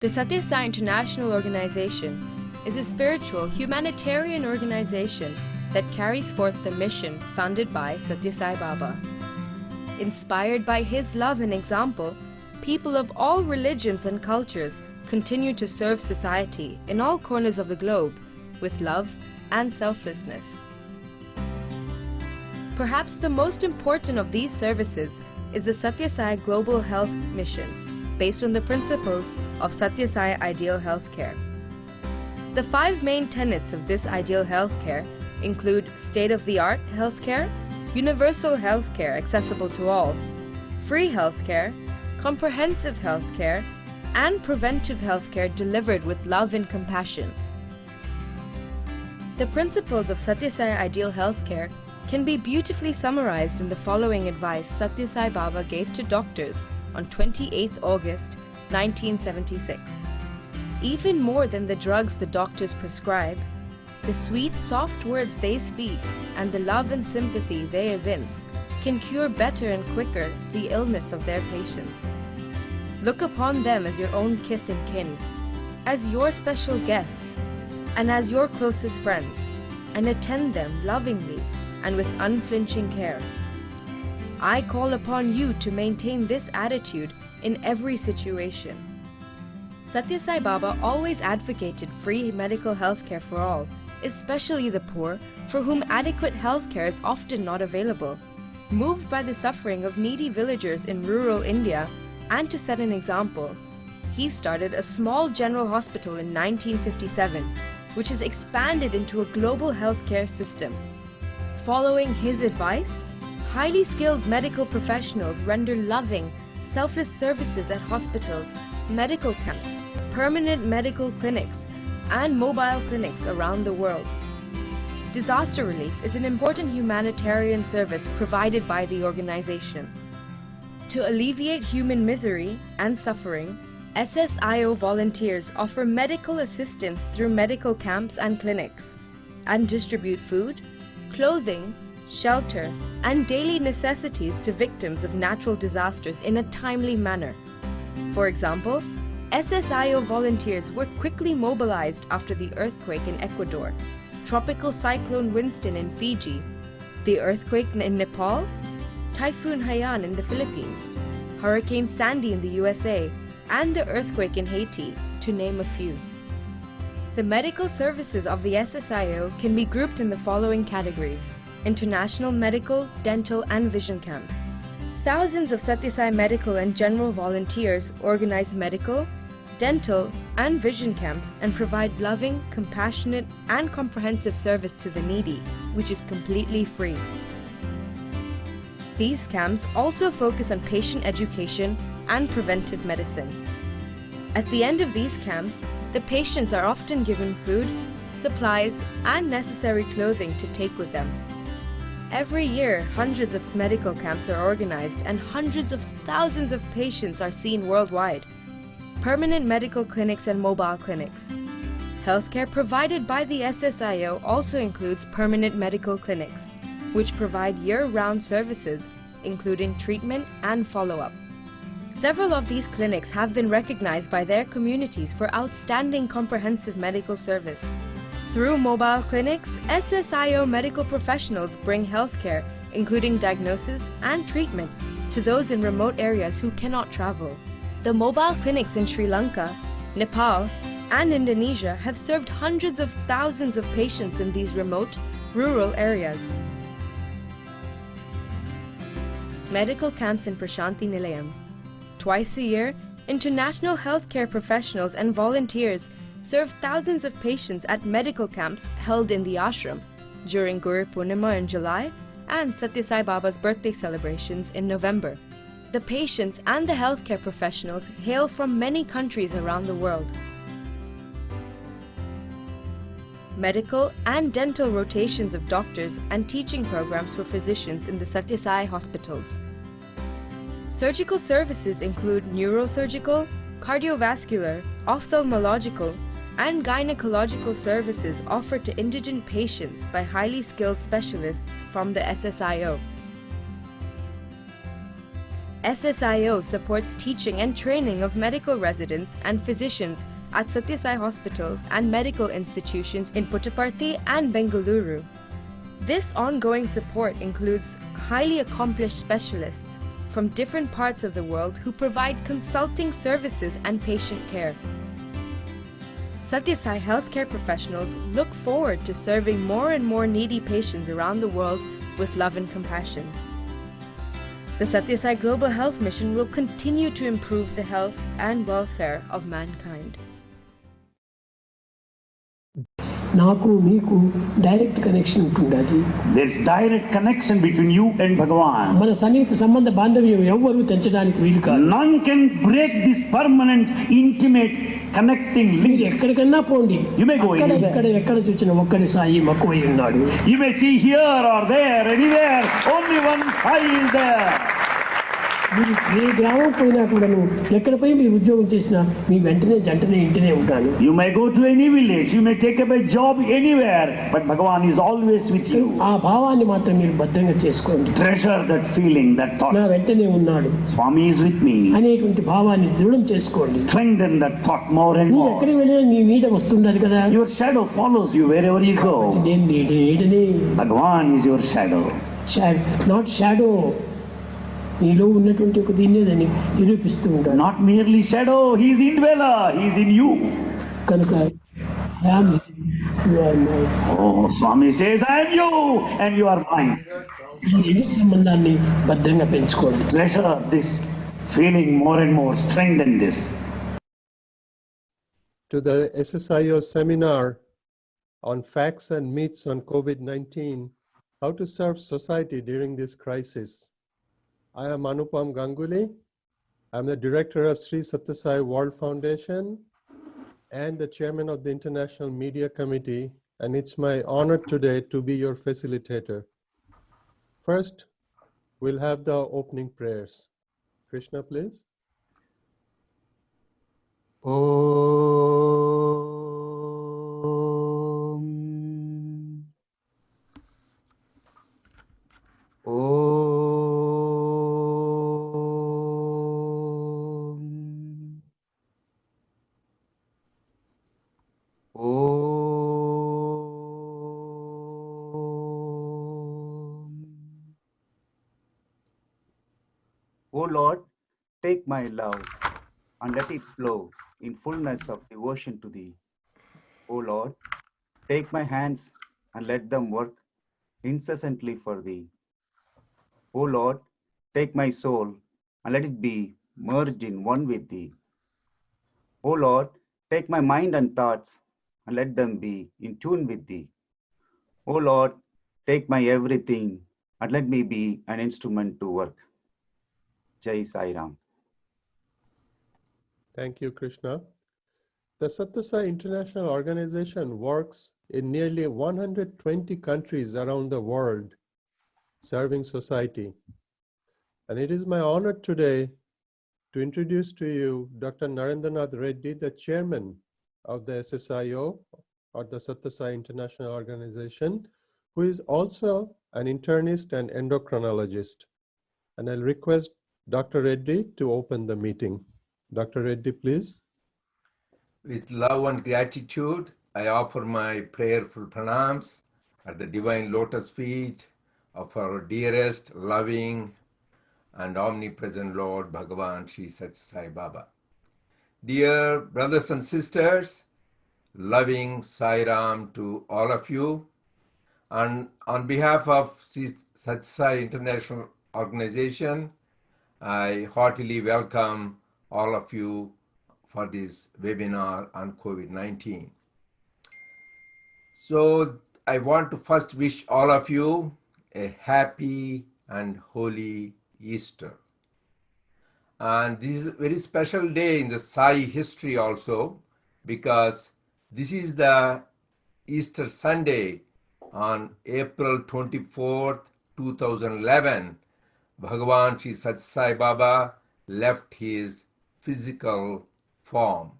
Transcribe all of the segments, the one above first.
The Satya Sai International Organization is a spiritual, humanitarian organization that carries forth the mission founded by Satya Sai Baba. Inspired by his love and example, people of all religions and cultures continue to serve society in all corners of the globe with love and selflessness. Perhaps the most important of these services is the Satya Sai Global Health Mission, based on the principles of Satya Sai Ideal Healthcare. The 5 main tenets of this ideal healthcare include state-of-the-art healthcare, universal healthcare accessible to all, free healthcare, comprehensive healthcare, and preventive healthcare delivered with love and compassion. The principles of Satya Sai Ideal Healthcare can be beautifully summarized in the following advice Satya Sai Baba gave to doctors on 28th August 1976. Even more than the drugs the doctors prescribe, the sweet, soft words they speak and the love and sympathy they evince can cure better and quicker the illness of their patients. Look upon them as your own kith and kin, as your special guests, and as your closest friends, and attend them lovingly and with unflinching care. I call upon you to maintain this attitude in every situation. Satya Sai Baba always advocated free medical health care for all, especially the poor, for whom adequate health care is often not available. Moved by the suffering of needy villagers in rural India, and to set an example, he started a small general hospital in 1957, which has expanded into a global healthcare system. Following his advice, highly skilled medical professionals render loving, selfless services at hospitals, medical camps, permanent medical clinics, and mobile clinics around the world. Disaster relief is an important humanitarian service provided by the organization. To alleviate human misery and suffering, SSIO volunteers offer medical assistance through medical camps and clinics, and distribute food, clothing, shelter, and daily necessities to victims of natural disasters in a timely manner. For example, SSIO volunteers were quickly mobilized after the earthquake in Ecuador, Tropical Cyclone Winston in Fiji, the earthquake in Nepal, Typhoon Haiyan in the Philippines, Hurricane Sandy in the USA, and the earthquake in Haiti, to name a few. The medical services of the SSIO can be grouped in the following categories: international medical, dental, and vision camps. Thousands of Satya Sai medical and general volunteers organize medical, dental, and vision camps and provide loving, compassionate, and comprehensive service to the needy, which is completely free. These camps also focus on patient education and preventive medicine. At the end of these camps, the patients are often given food, supplies, and necessary clothing to take with them. Every year, hundreds of medical camps are organized and hundreds of thousands of patients are seen worldwide. Permanent medical clinics and mobile clinics. Healthcare provided by the SSIO also includes permanent medical clinics, which provide year-round services, including treatment and follow-up. Several of these clinics have been recognized by their communities for outstanding comprehensive medical service. Through mobile clinics, SSIO medical professionals bring healthcare, including diagnosis and treatment, to those in remote areas who cannot travel. The mobile clinics in Sri Lanka, Nepal, and Indonesia have served hundreds of thousands of patients in these remote, rural areas. Medical camps in Prashanthi Nilayam. Twice a year, international healthcare professionals and volunteers serve thousands of patients at medical camps held in the ashram during Guru Purnima in July and Satya Sai Baba's birthday celebrations in November. The patients and the healthcare professionals hail from many countries around the world. Medical and dental rotations of doctors and teaching programs for physicians in the Satya Sai hospitals. Surgical services include neurosurgical, cardiovascular, ophthalmological, and gynecological services offered to indigent patients by highly skilled specialists from the SSIO. SSIO supports teaching and training of medical residents and physicians at Sathya Sai hospitals and medical institutions in Puttaparthi and Bengaluru. This ongoing support includes highly accomplished specialists from different parts of the world who provide consulting services and patient care. Sathya Sai healthcare professionals look forward to serving more and more needy patients around the world with love and compassion. The Sathya Sai Global Health Mission will continue to improve the health and welfare of mankind. నాకు మీకు direct connection ఉంటుంది. There is direct connection between you and Bhagavan. మన సన్నిహిత సంబంధ బాంధవ్యం ఎవ్వరూ తెంచడానికి వీలు కాదు. None can break this permanent, intimate, connecting link. మీరు ఎక్కడికన్నా పోండి. You may go anywhere. ఎక్కడ చూసినా ఒక్కడి సాయి మక్కువై ఉన్నాడు. You may see here or there, anywhere, only one Sai is there. మీరు ఏ గ్రామం పోయినా కూడాను ఎక్కడ పోయి మీరు ఉద్యోగం చేసినా మీ వెంటనే జంటనే ఇంటనే ఉంటాను. You may go to any village, you may take up a job anywhere, but Bhagavan is always with you. ఆ భావాన్ని మాత్రం మీరు భద్రంగా చేసుకోండి. Treasure that feeling, that thought. నా వెంటనే ఉన్నాడు. Swami is with me. అనేటువంటి భావాన్ని దృఢం చేసుకోండి. Strengthen that thought more and more. ఎక్కడికి వెళ్ళినా నీ నీడ వస్తుండదు కదా. Your shadow follows you wherever you go. నేను నీడనే. Bhagavan is your shadow. Not shadow. నీలో ఉన్నటువంటి ఒక దీన్నే దాన్ని నిరూపిస్తూ ఉంటాడు. Not merely shadow, he is indweller, he is in you. కనుక Swami says, I am you and you are mine. ఈ సంబంధాన్ని భద్రంగా పెంచుకోండి. Treasure this feeling more and more, strengthen this. To the SSIO seminar on facts and myths on COVID-19, how to serve society during this crisis. I am Anupam Ganguly. I'm the director of Sri Sathya Sai World Foundation and the chairman of the International Media Committee, and it's my honor today to be your facilitator. First, we'll have the opening prayers. Krishna, please. O Lord, take my love and let it flow in fullness of devotion to Thee. O Lord, take my hands and let them work incessantly for Thee. O Lord, take my soul and let it be merged in one with Thee. O Lord, take my mind and thoughts and let them be in tune with Thee. O Lord, take my everything and let me be an instrument to work. Jai Sai Ram. Thank you, Krishna. The Sathya Sai International Organization works in nearly 120 countries around the world, serving society. And it is my honor today to introduce to you Dr. Narendranath Reddy, the chairman of the SSIO, or the Sathya Sai International Organization, who is also an internist and endocrinologist. And I'll request Dr. Reddy to open the meeting. Dr. Reddy, please. With love and gratitude, I offer my prayerful pranams at the divine lotus feet of our dearest, loving, and omnipresent Lord Bhagavan Sri Sathya Sai Baba. Dear brothers and sisters, loving Sai Ram to all of you. And on behalf of Sri Sathya Sai International Organization, I heartily welcome all of you for this webinar on COVID-19. So I want to first wish all of you a happy and holy Easter. And this is a very special day in the Sai history also, because this is the Easter Sunday on April 24th, 2011. Bhagavan Sri Sathya Sai Baba left his physical form.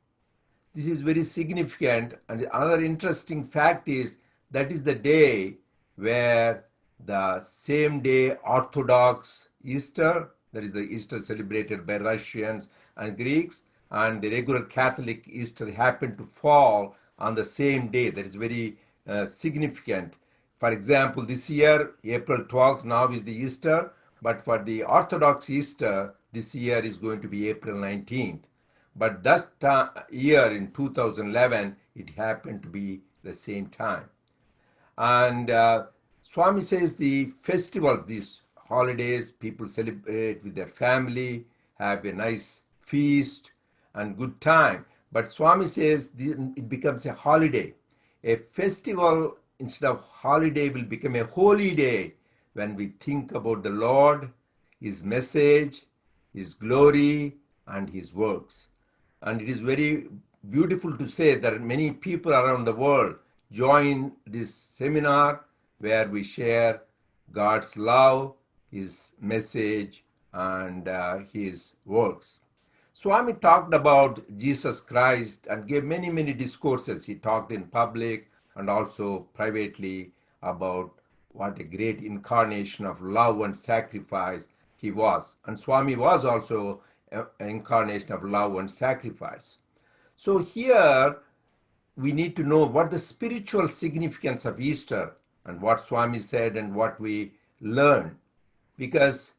This is very significant, and another interesting fact is that is the day where the same day Orthodox Easter That is the Easter celebrated by Russians and Greeks, and the regular Catholic Easter happened to fall on the same day. That is very significant. For example, this year, April 12th now is the Easter, but for the Orthodox Easter, this year is going to be April 19th. But that year in 2011, it happened to be the same time. And Swami says the festivals, these holidays, people celebrate with their family, have a nice feast and good time. But Swami says it becomes a holiday. A festival instead of holiday will become a holy day when we think about the Lord, His message, His glory, and His works. And it is very beautiful to say that many people around the world join this seminar where we share God's love, His message, and His works. Swami talked about Jesus Christ and gave many, many discourses. He talked in public and also privately about what a great incarnation of love and sacrifice He was. And Swami was also an incarnation of love and sacrifice. So here we need to know what the spiritual significance of Easter and what Swami said and what we learn. Because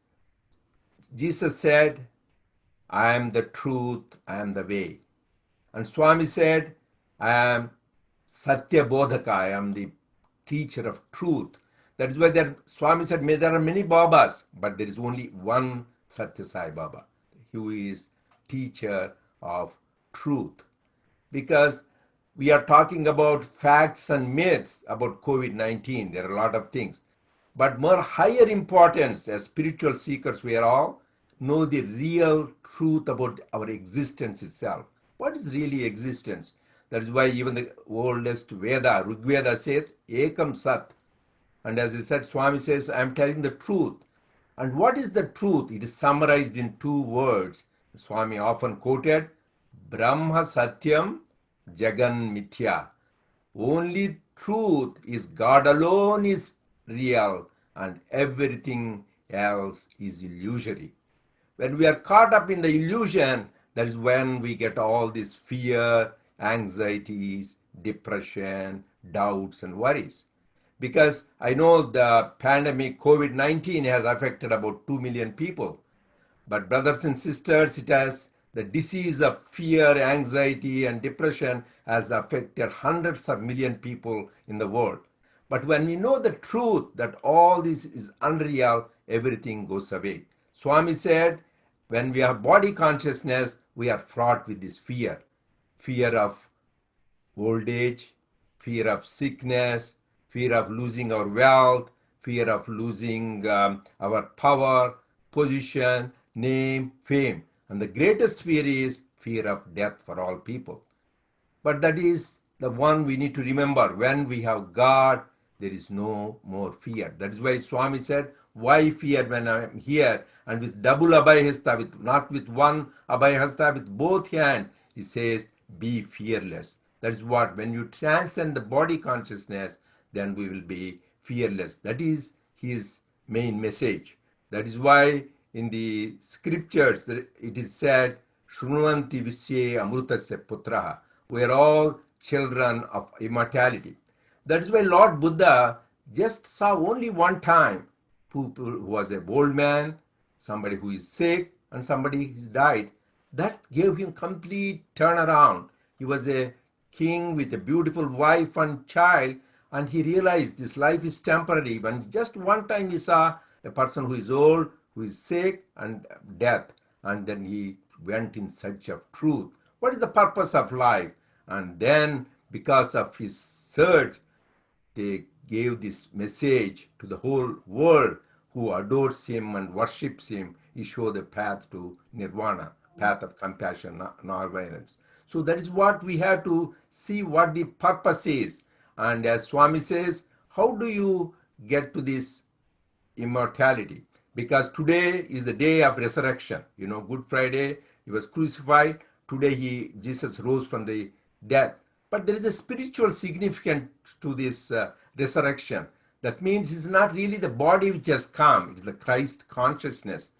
Jesus said, I am the truth, I am the way. And Swami said, I am Satya Bodhaka, I am the teacher of truth. That is why Swami said, there are many Babas, but there is only one Satya Sai Baba, who is teacher of truth. Because we are talking about facts and myths about COVID-19. There are a lot of things. But more higher importance, as spiritual seekers, we are all know the real truth about our existence itself. What is really existence? That is why even the oldest Veda, Rig Veda says, Ekam Sat. And as I said, Swami says, I am telling the truth. And what is the truth? It is summarized in two words. Swami often quoted, Brahma Satyam Jagan Mithya. Only truth is God alone is real and everything else is illusory. When we are caught up in the illusion, that is when we get all this fear, anxieties, depression, doubts, and worries. Because I know the pandemic COVID-19 has affected about 2 million people. But brothers and sisters, it has the disease of fear, anxiety, and depression has affected hundreds of million people in the world. But when we know the truth that all this is unreal, everything goes away. Swami said, when we have body consciousness, we are fraught with this fear. Fear of old age, fear of sickness, fear of losing our wealth, fear of losing our power, position, name, fame. And the greatest fear is fear of death for all people. But that is the one we need to remember. When we have God, there is no more fear. That is why Swami said, why fear when I am here? And with double Abhayahasta, not with one Abhayahasta, with both hands, he says, be fearless. That is what, when you transcend the body consciousness, then we will be fearless. That is his main message. That is why in the scriptures it is said, Shrunvanti Visye Amrutasya Putraha. We are all children of immortality. That is why Lord Buddha just saw only one time who was an old man, somebody who is sick, and somebody who died. That gave him complete turnaround. He was a king with a beautiful wife and child, and he realized this life is temporary. When just one time he saw a person who is old, who is sick, and death, and then he went in search of truth. What is the purpose of life? And then, because of his search, they gave this message to the whole world who adores him and worships him. He showed the path to nirvana, path of compassion, non-violence. So that is what we have to see what the purpose is. And as Swami says, how do you get to this immortality? Because today is the day of resurrection. You know, Good Friday, he was crucified. Today Jesus rose from the dead. But there is a spiritual significance to this resurrection. That means it's not really the body which has come. It's the Christ consciousness.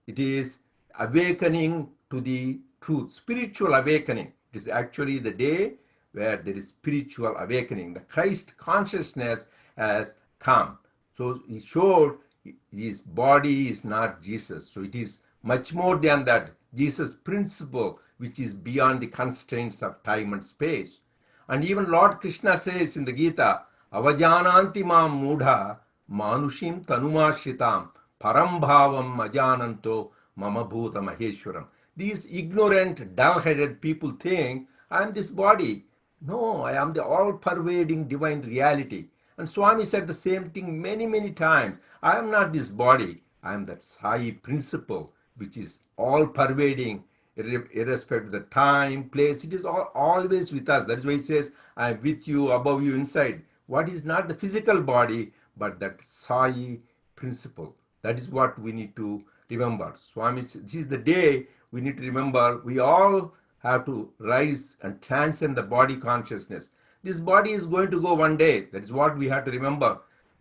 It is awakening to the truth, spiritual awakening. It is actually the day where there is spiritual awakening. The Christ consciousness has come. So he showed his body is not Jesus. So it is much more than that. Jesus' principle, which is beyond the constraints of time and space. And even Lord Krishna says in the Gita, Avajananti mam mudha manushim tanumashritam param bhavam ajananto mama bhuta maheshwaram. These ignorant, dull-headed people think, I am this body. No, I am the all-pervading divine reality. And Swami said the same thing many, many times. I am not this body. I am that Sai principle, which is all-pervading, irrespective of the time, place. It is always with us. That's why he says, I am with you, above you, inside. What is not the physical body, but that Sai principle. That is what we need to remember. Swami says, this is the day we need to remember. We all have to rise and transcend the body consciousness. This body is going to go one day. That is what we have to remember.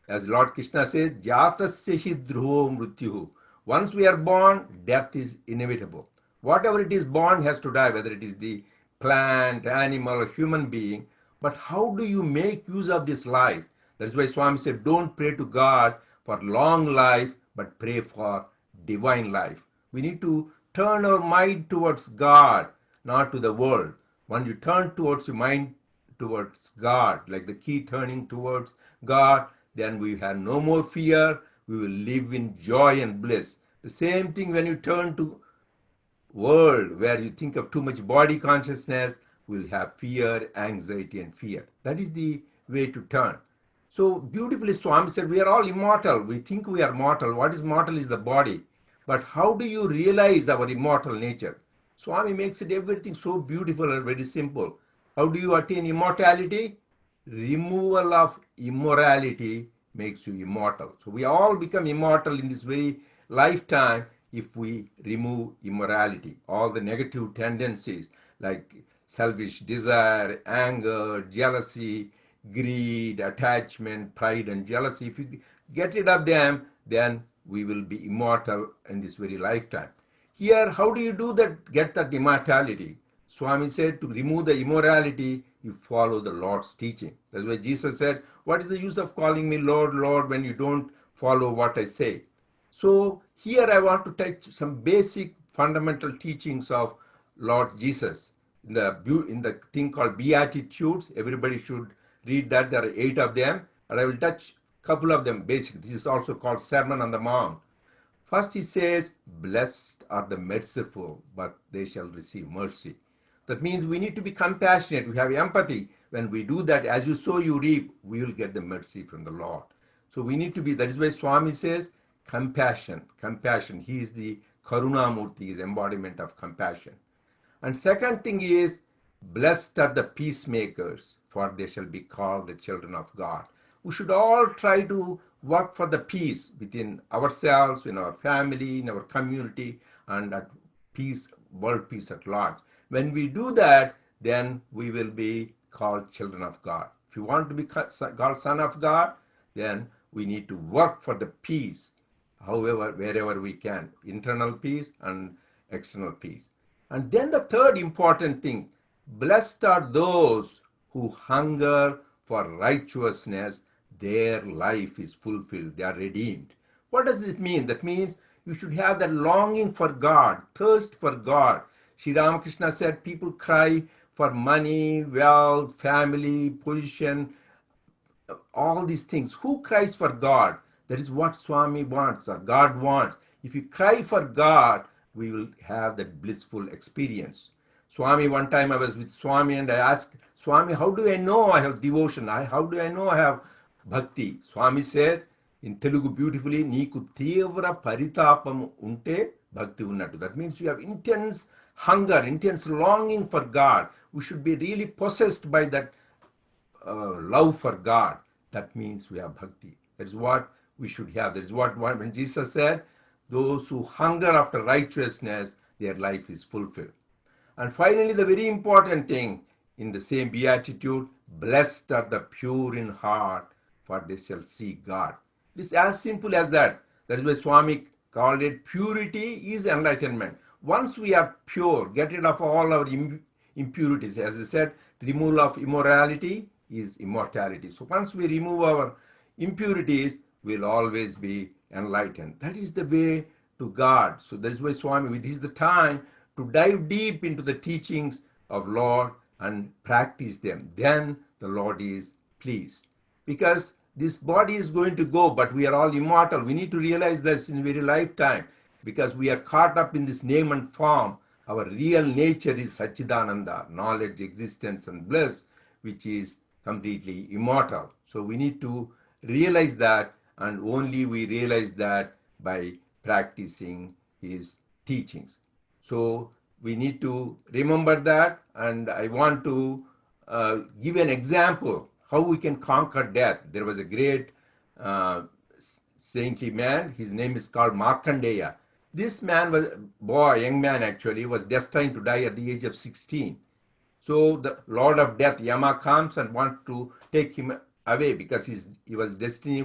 As Lord Krishna says, Jatasya hi dhruvo mrityuhu. Once we are born, death is inevitable. Whatever it is born has to die, whether it is the plant, animal, or human being. But how do you make use of this life? That's why Swami said, don't pray to God for long life, but pray for divine life. We need to turn our mind towards God, not to the world. When you turn towards your mind towards God, like the key turning towards God, then we have no more fear. We will live in joy and bliss. The same thing when you turn to world where you think of too much body consciousness, we'll have fear, anxiety, and fear. That is the way to turn. So beautifully Swami said, we are all immortal. We think we are mortal. What is mortal is the body. But how do you realize our immortal nature? Swami makes it everything so beautiful and very simple. How do you attain immortality? Removal of immorality makes you immortal. So we all become immortal in this very lifetime if we remove immorality, all the negative tendencies like selfish desire, anger, jealousy, greed, attachment, pride, and jealousy. If you get rid of them, then we will be immortal in this very lifetime. Here, how do you do that, get that immortality? Swami said, to remove the immorality, you follow the Lord's teaching. That's why Jesus said, what is the use of calling me Lord, Lord, when you don't follow what I say? So here I want to touch some basic fundamental teachings of Lord Jesus. In the thing called Beatitudes, everybody should read that. There are 8 of them, and I will touch a couple of them basic. This is also called Sermon on the Mount. First he says, blessed are the merciful, but they shall receive mercy. That means we need to be compassionate. We have empathy. When we do that, as you sow, you reap, we will get the mercy from the Lord. So we need to be, that is why Swami says, compassion. He is the Karunamurti, is embodiment of compassion. And second thing is, blessed are the peacemakers, for they shall be called the children of God. We should all try to work for the peace within ourselves, in our family, in our community, and at peace, world peace at large. When we do that, then we will be called children of God. If you want to be called son of God, then we need to work for the peace, however, wherever we can, internal peace and external peace. And then the third important thing, blessed are those who hunger for righteousness, their life is fulfilled, they are redeemed. What does this mean? That means you should have that longing for God, thirst for God. Sri Ramakrishna said people cry for money, wealth, family, position, all these things. Who cries for God? That is what Swami wants, or God wants. If you cry for God, we will have that blissful experience. Swami, one time I was with Swami and I asked, Swami, how do I know I have devotion? How do I know I have bhakti? Swami said in Telugu beautifully, Neeku tevra paritapam unte bhakti unnatu. That means you have intense hunger, intense longing for God. We should be really possessed by that love for God. That means we have bhakti. That is what we should have. That is what when Jesus said, those who hunger after righteousness, their life is fulfilled. And finally, the very important thing in the same beatitude, blessed are the pure in heart, for they shall see God. It's as simple as that. That is why Swami called it purity is enlightenment. Once we are pure, get rid of all our impurities. As I said, removal of immorality is immortality. So once we remove our impurities, we'll always be enlightened. That is the way to God. So that is why Swami, this is the time to dive deep into the teachings of Lord and practice them. Then the Lord is pleased. Because this body is going to go, but we are all immortal. We need to realize this in very lifetime, because we are caught up in this name and form. Our real nature is Satchidananda, knowledge, existence, and bliss, which is completely immortal. So we need to realize that, and only we realize that by practicing his teachings. So we need to remember that, and I want to give an example how we can conquer death. There was a great saintly man. His name is called Markandeya. This man was a young man actually, was destined to die at the age of 16. So the Lord of Death, Yama, comes and wants to take him away because his destiny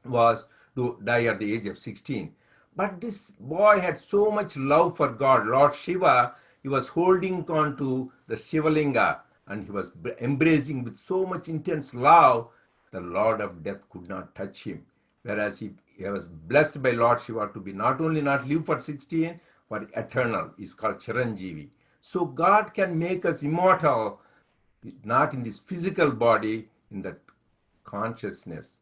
was to die at the age of 16. But this boy had so much love for God, Lord Shiva. He was holding on to the Shivalinga and he was embracing with so much intense love, the Lord of Death could not touch him. Whereas he was blessed by Lord Shiva to be not only not live for 16, but eternal. Is called Chiranjeevi. So God can make us immortal, not in this physical body, in that consciousness.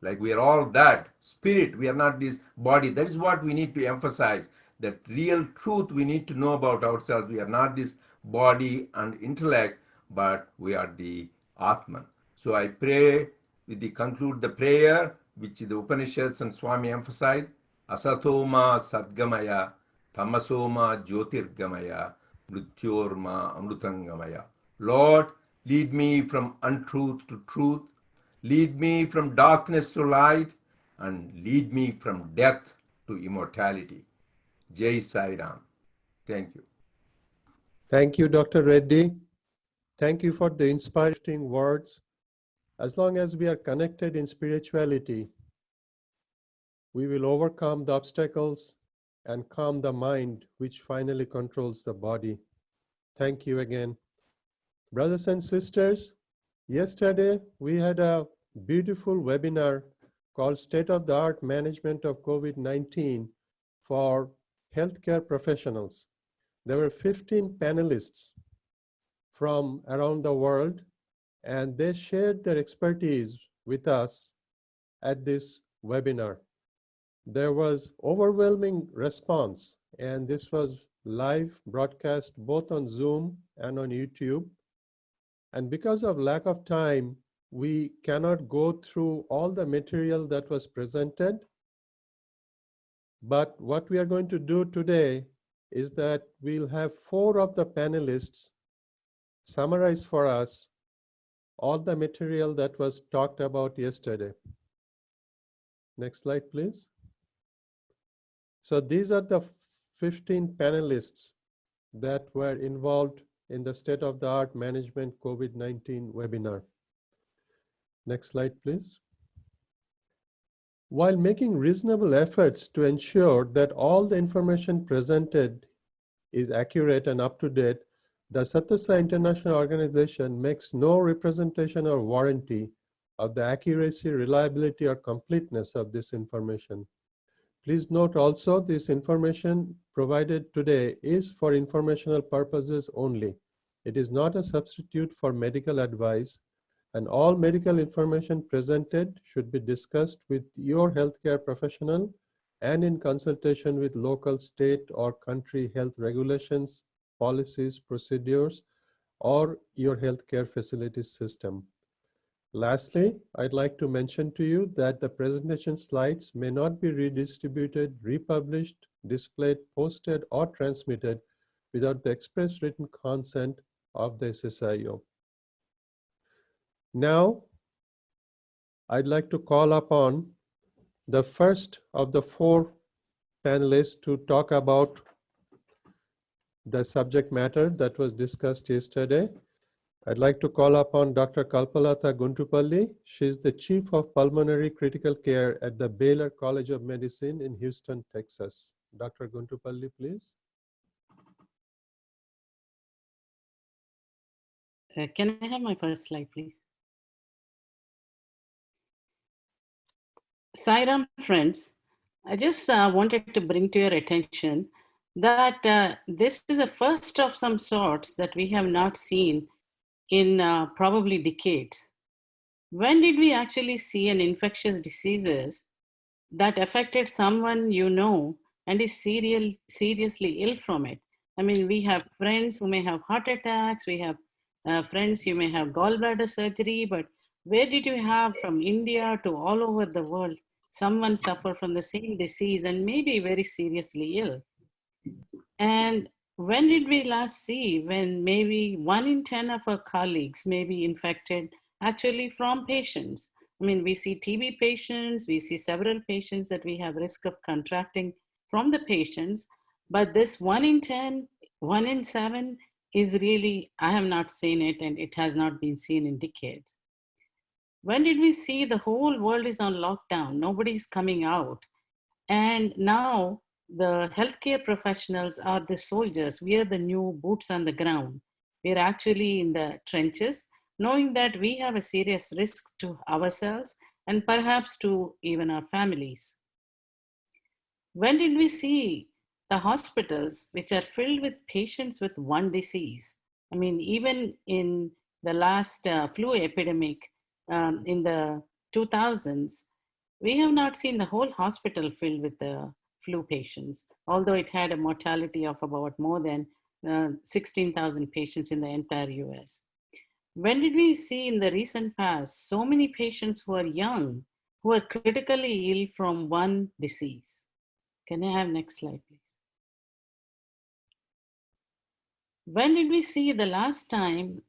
Like we are all that spirit, we are not this body. That is what we need to emphasize. That real truth we need to know about ourselves. We are not this body and intellect, but we are the Atman. So I pray conclude the prayer, which the Upanishads and Swami emphasized. Asatoma Sadgamaya, Tamasoma Jyotirgamaya, Mrityorma Amrutangamaya. Lord, lead me from untruth to truth. Lead me from darkness to light, and lead me from death to immortality. Jai Sai Ram. Thank you. Thank you, Dr. Reddy. Thank you for the inspiring words. As long as we are connected in spirituality, we will overcome the obstacles and calm the mind, which finally controls the body. Thank you again. Brothers and sisters, yesterday we had a beautiful webinar called State of the Art Management of COVID-19 for healthcare professionals. There were 15 panelists from around the world, and they shared their expertise with us at this webinar. There was overwhelming response, and this was live broadcast both on Zoom and on YouTube. And because of lack of time, we cannot go through all the material that was presented. But what we are going to do today is that we'll have 4 of the panelists summarize for us all the material that was talked about yesterday. Next slide, please. So these are the 15 panelists that were involved in the state-of-the-art management COVID-19 webinar. Next slide, please. While making reasonable efforts to ensure that all the information presented is accurate and up to date, the Satyasai International Organization makes no representation or warranty of the accuracy, reliability, or completeness of this information. Please note also, this information provided today is for informational purposes only. It is not a substitute for medical advice, and all medical information presented should be discussed with your healthcare professional and in consultation with local, state, or country health regulations, policies, procedures, or your healthcare facilities system. Lastly, I'd like to mention to you that the presentation slides may not be redistributed, republished, displayed, posted, or transmitted without the express written consent of the SSIO. Now, I'd like to call upon the first of the 4 panelists to talk about the subject matter that was discussed yesterday. I'd like to call upon Dr. Kalpalata Guntupalli. She's the Chief of Pulmonary Critical Care at the Baylor College of Medicine in Houston, Texas. Dr. Guntupalli, please. Can I have my first slide, please? Sairam, friends, I just wanted to bring to your attention that this is a first of some sorts that we have not seen in probably decades. When did we actually see an infectious diseases that affected someone you know and is seriously ill from it? I mean, we have friends who may have heart attacks, we have friends who may have gallbladder surgery, but where did you have from India to all over the world, someone suffer from the same disease and maybe very seriously ill? And when did we last see when maybe 1 in 10 of our colleagues may be infected actually from patients? I mean, we see TB patients, we see several patients that we have risk of contracting from the patients, but this 1 in 10, 1 in 7 is really, I have not seen it and it has not been seen in decades. When did we see the whole world is on lockdown, nobody's coming out, and now the healthcare professionals are the soldiers. We are the new boots on the ground. We're actually in the trenches, knowing that we have a serious risk to ourselves and perhaps to even our families. When did we see the hospitals which are filled with patients with one disease? I mean, even in the last flu epidemic in the 2000s, we have not seen the whole hospital filled with the flu patients, although it had a mortality of about more than 16,000 patients in the entire US. When did we see in the recent past so many patients who are young, who are critically ill from one disease? Can I have next slide, please? When did we see the last time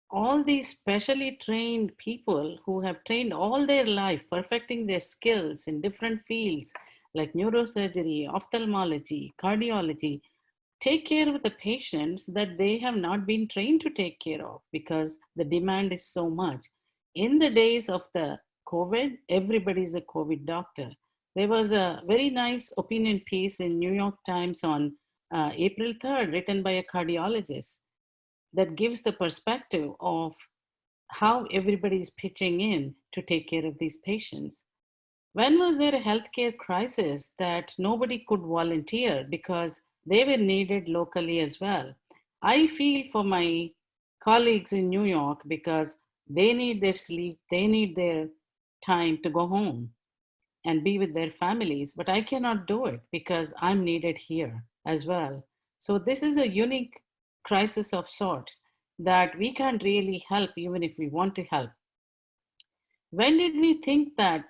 all these specially trained people who have trained all their life, perfecting their skills in different fields like neurosurgery, ophthalmology, cardiology, take care of the patients that they have not been trained to take care of because the demand is so much? In the days of the COVID, everybody is a COVID doctor. There was a very nice opinion piece in New York Times on April 3rd, written by a cardiologist, that gives the perspective of how everybody is pitching in to take care of these patients. When was there a healthcare crisis that nobody could volunteer because they were needed locally as well? I feel for my colleagues in New York because they need their sleep, they need their time to go home and be with their families, but I cannot do it because I'm needed here as well. So this is a unique crisis of sorts that we can't really help even if we want to help. When did we think that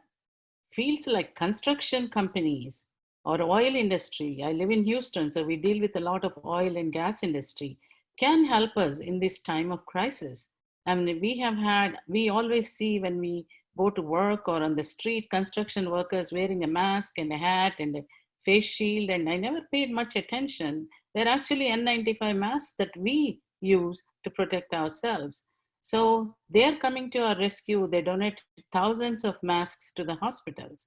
fields like construction companies or oil industry, I live in Houston, so we deal with a lot of oil and gas industry, can help us in this time of crisis? I mean, we always see when we go to work or on the street, construction workers wearing a mask and a hat and a face shield, and I never paid much attention. They're actually N95 masks that we use to protect ourselves. So they're coming to our rescue. They donate thousands of masks to the hospitals.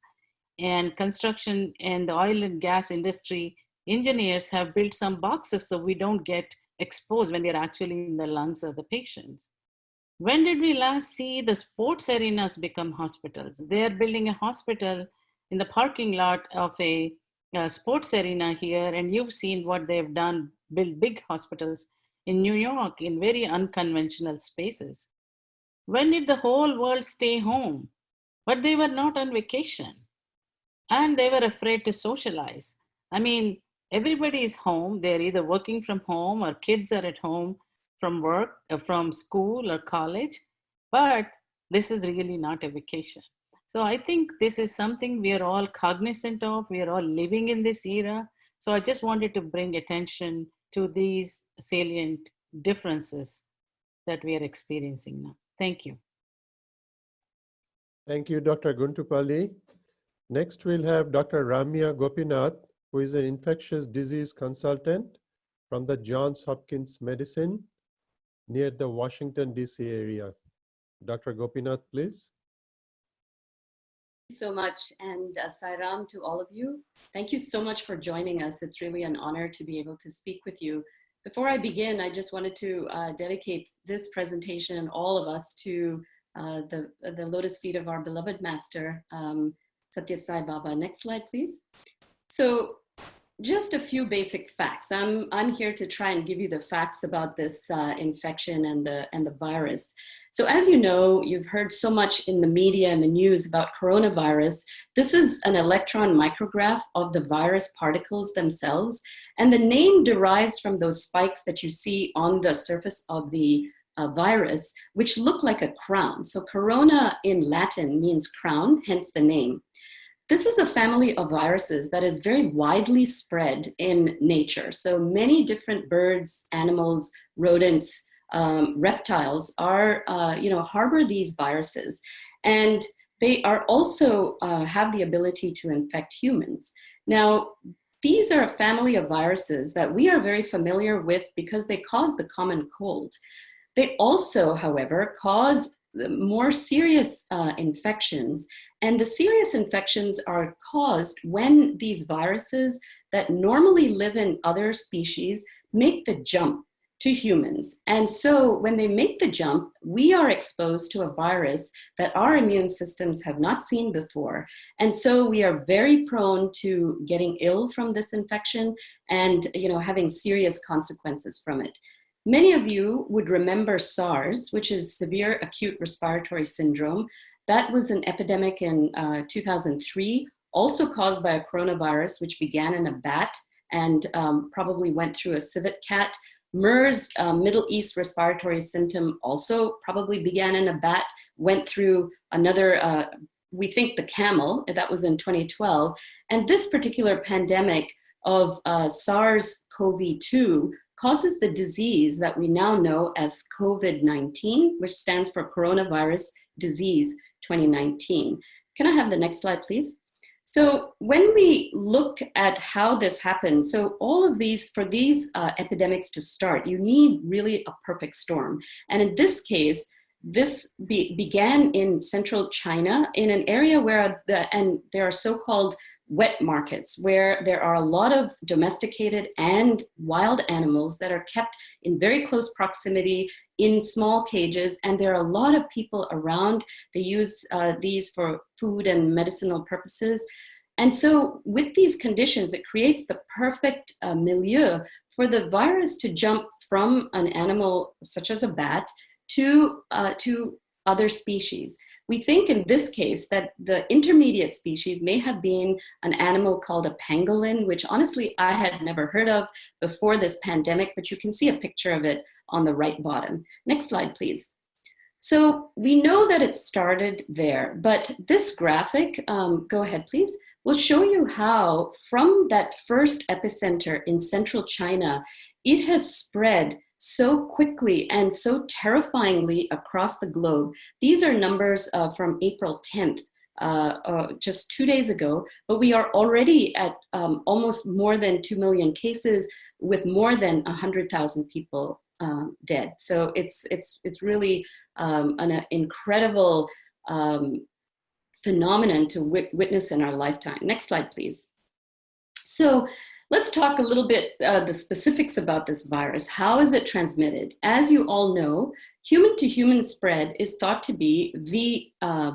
And construction and the oil and gas industry engineers have built some boxes so we don't get exposed when they're actually in the lungs of the patients. When did we last see the sports arenas become hospitals? They are building a hospital in the parking lot of a sports arena here, and you've seen what they've done, build big hospitals in New York in very unconventional spaces. When did the whole world stay home? But they were not on vacation and they were afraid to socialize. I mean, everybody is home. They're either working from home or kids are at home from work, from school or college, but this is really not a vacation. So I think this is something we are all cognizant of. We are all living in this era. So I just wanted to bring attention to these salient differences that we are experiencing now. Thank you. Thank you, Dr. Guntupalli. Next, we'll have Dr. Ramya Gopinath, who is an infectious disease consultant from the Johns Hopkins Medicine. near the Washington, D.C. area. Dr. Gopinath, please. So much, and Sairam to all of you. Thank you so much for joining us. It's really an honor to be able to speak with you. Before I begin, I just wanted to dedicate this presentation and all of us to the lotus feet of our beloved master, Sathya Sai Baba. Next slide, please. So just a few basic facts. I'm here to try and give you the facts about this infection and the virus. So as you know, you've heard so much in the media and the news about coronavirus. This is an electron micrograph of the virus particles themselves. And the name derives from those spikes that you see on the surface of the virus, which look like a crown. So corona in Latin means crown, hence the name. This is a family of viruses that is very widely spread in nature. So many different birds, animals, rodents, reptiles are, harbor these viruses. And they are also have the ability to infect humans. Now, these are a family of viruses that we are very familiar with because they cause the common cold. They also, however, cause more serious infections. And the serious infections are caused when these viruses that normally live in other species make the jump to humans. And so when they make the jump, we are exposed to a virus that our immune systems have not seen before. And so we are very prone to getting ill from this infection and having serious consequences from it. Many of you would remember SARS, which is severe acute respiratory syndrome. That was an epidemic in 2003, also caused by a coronavirus, which began in a bat and probably went through a civet cat. MERS, Middle East respiratory symptom, also probably began in a bat, went through another, we think the camel, that was in 2012. And this particular pandemic of SARS-CoV-2 causes the disease that we now know as COVID-19, which stands for Coronavirus Disease 2019. Can I have the next slide, please? So when we look at how this happened, so all of these, for these epidemics to start, you need really a perfect storm. And in this case, this began in central China in an area where there are so-called wet markets where there are a lot of domesticated and wild animals that are kept in very close proximity in small cages, and there are a lot of people around. They use these for food and medicinal purposes. And so with these conditions, it creates the perfect milieu for the virus to jump from an animal such as a bat to other species. We think in this case that the intermediate species may have been an animal called a pangolin, which honestly I had never heard of before this pandemic, but you can see a picture of it on the right bottom. Next slide, please. So we know that it started there, but this graphic, go ahead, please, will show you how from that first epicenter in central China, it has spread so quickly and so terrifyingly across the globe. These are numbers from April 10th, just 2 days ago, but we are already at almost more than 2 million cases with more than 100,000 people dead. So it's really an incredible phenomenon to witness in our lifetime. Next slide, please. So let's talk a little bit the specifics about this virus. How is it transmitted? As you all know, human-to-human spread is thought to be the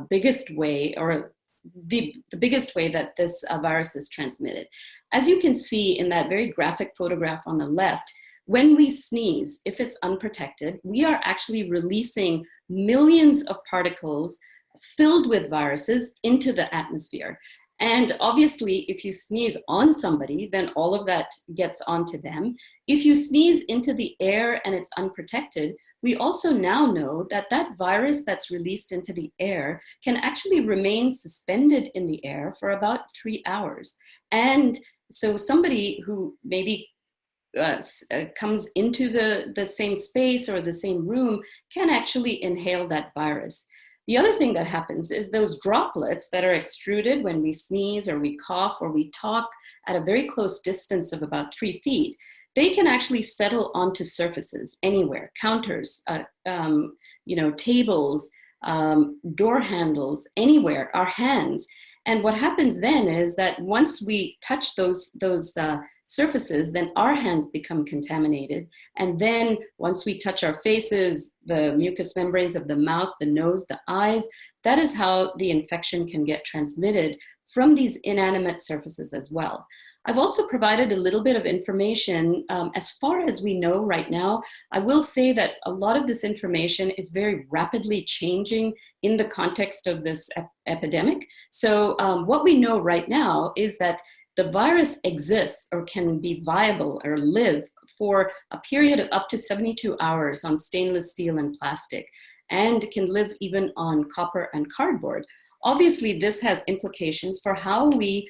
biggest way, or the biggest way that this virus is transmitted. As you can see in that very graphic photograph on the left, when we sneeze, if it's unprotected, we are actually releasing millions of particles filled with viruses into the atmosphere. And obviously, if you sneeze on somebody, then all of that gets onto them. If you sneeze into the air and it's unprotected, we also now know that that virus that's released into the air can actually remain suspended in the air for about 3 hours. And so somebody who maybe comes into the same space or the same room can actually inhale that virus. The other thing that happens is those droplets that are extruded when we sneeze or we cough or we talk at a very close distance of about 3 feet, they can actually settle onto surfaces anywhere, counters, tables, door handles, anywhere, our hands. And what happens then is that once we touch those surfaces, then our hands become contaminated. And then once we touch our faces, the mucous membranes of the mouth, the nose, the eyes, that is how the infection can get transmitted from these inanimate surfaces as well. I've also provided a little bit of information as far as we know right now. I will say that a lot of this information is very rapidly changing in the context of this epidemic. So what we know right now is that the virus exists or can be viable or live for a period of up to 72 hours on stainless steel and plastic, and can live even on copper and cardboard. Obviously, this has implications for how we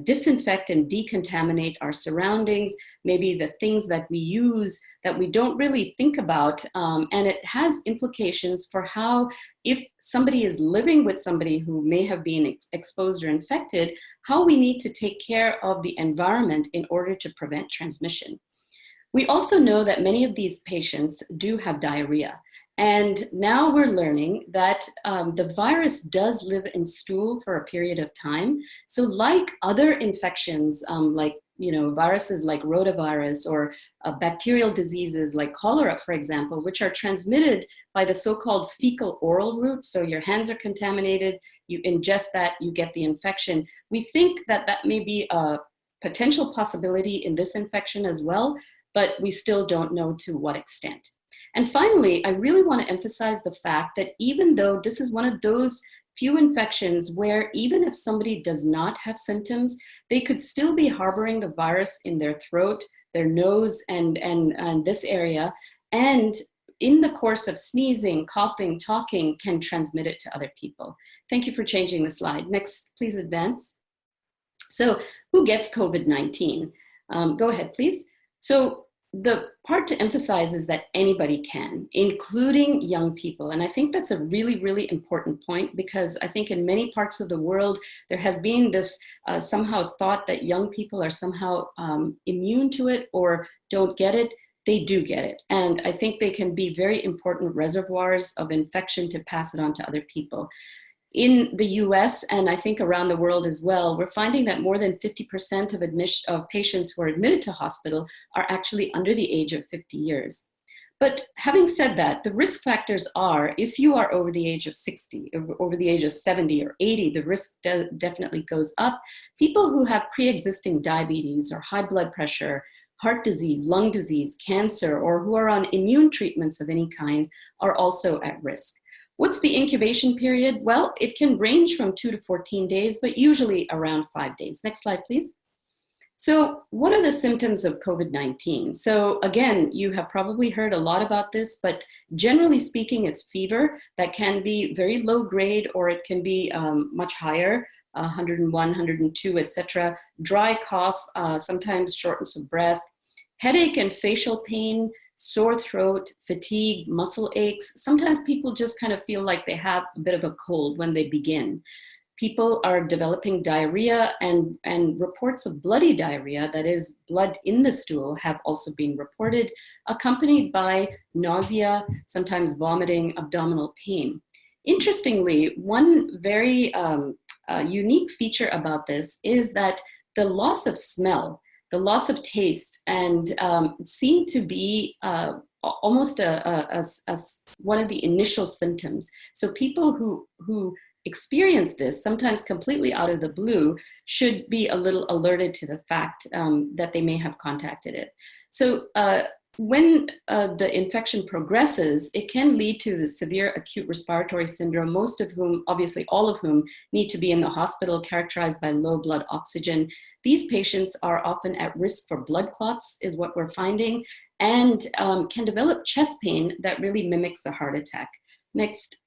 disinfect and decontaminate our surroundings, maybe the things that we use that we don't really think about. And it has implications for how, if somebody is living with somebody who may have been exposed or infected, how we need to take care of the environment in order to prevent transmission. We also know that many of these patients do have diarrhea. And now we're learning that the virus does live in stool for a period of time. So like other infections, viruses like rotavirus or bacterial diseases like cholera, for example, which are transmitted by the so-called fecal oral route. So your hands are contaminated, you ingest that, you get the infection. We think that that may be a potential possibility in this infection as well, but we still don't know to what extent. And finally, I really want to emphasize the fact that even though this is one of those few infections where even if somebody does not have symptoms, they could still be harboring the virus in their throat, their nose, and this area, and in the course of sneezing, coughing, talking, can transmit it to other people. Thank you for changing the slide. Next, please advance. So who gets COVID-19? Go ahead, please. So the part to emphasize is that anybody can, including young people. And I think that's a really, really important point, because I think in many parts of the world, there has been this somehow thought that young people are somehow immune to it or don't get it. They do get it. And I think they can be very important reservoirs of infection to pass it on to other people. In the US, and I think around the world as well, we're finding that more than 50% of patients who are admitted to hospital are actually under the age of 50 years. But having said that, the risk factors are, if you are over the age of 60, over the age of 70 or 80, the risk definitely goes up. People who have pre-existing diabetes or high blood pressure, heart disease, lung disease, cancer, or who are on immune treatments of any kind are also at risk. What's the incubation period? Well, it can range from 2 to 14 days, but usually around 5 days. Next slide, please. So what are the symptoms of COVID-19? So again, you have probably heard a lot about this, but generally speaking, it's fever that can be very low grade, or it can be much higher, 101, 102, etc. Dry cough, sometimes shortness of breath, headache and facial pain, sore throat, fatigue, muscle aches. Sometimes people just kind of feel like they have a bit of a cold when they begin. People are developing diarrhea, and reports of bloody diarrhea, that is blood in the stool, have also been reported, accompanied by nausea, sometimes vomiting, abdominal pain. Interestingly, one very unique feature about this is that the loss of smell, the loss of taste, and seemed to be almost one of the initial symptoms. So people who experience this, sometimes completely out of the blue, should be a little alerted to the fact that they may have contacted it. So when the infection progresses, it can lead to the severe acute respiratory syndrome, most of whom, obviously all of whom, need to be in the hospital, characterized by low blood oxygen. These patients are often at risk for blood clots, is what we're finding, and can develop chest pain that really mimics a heart attack. Next,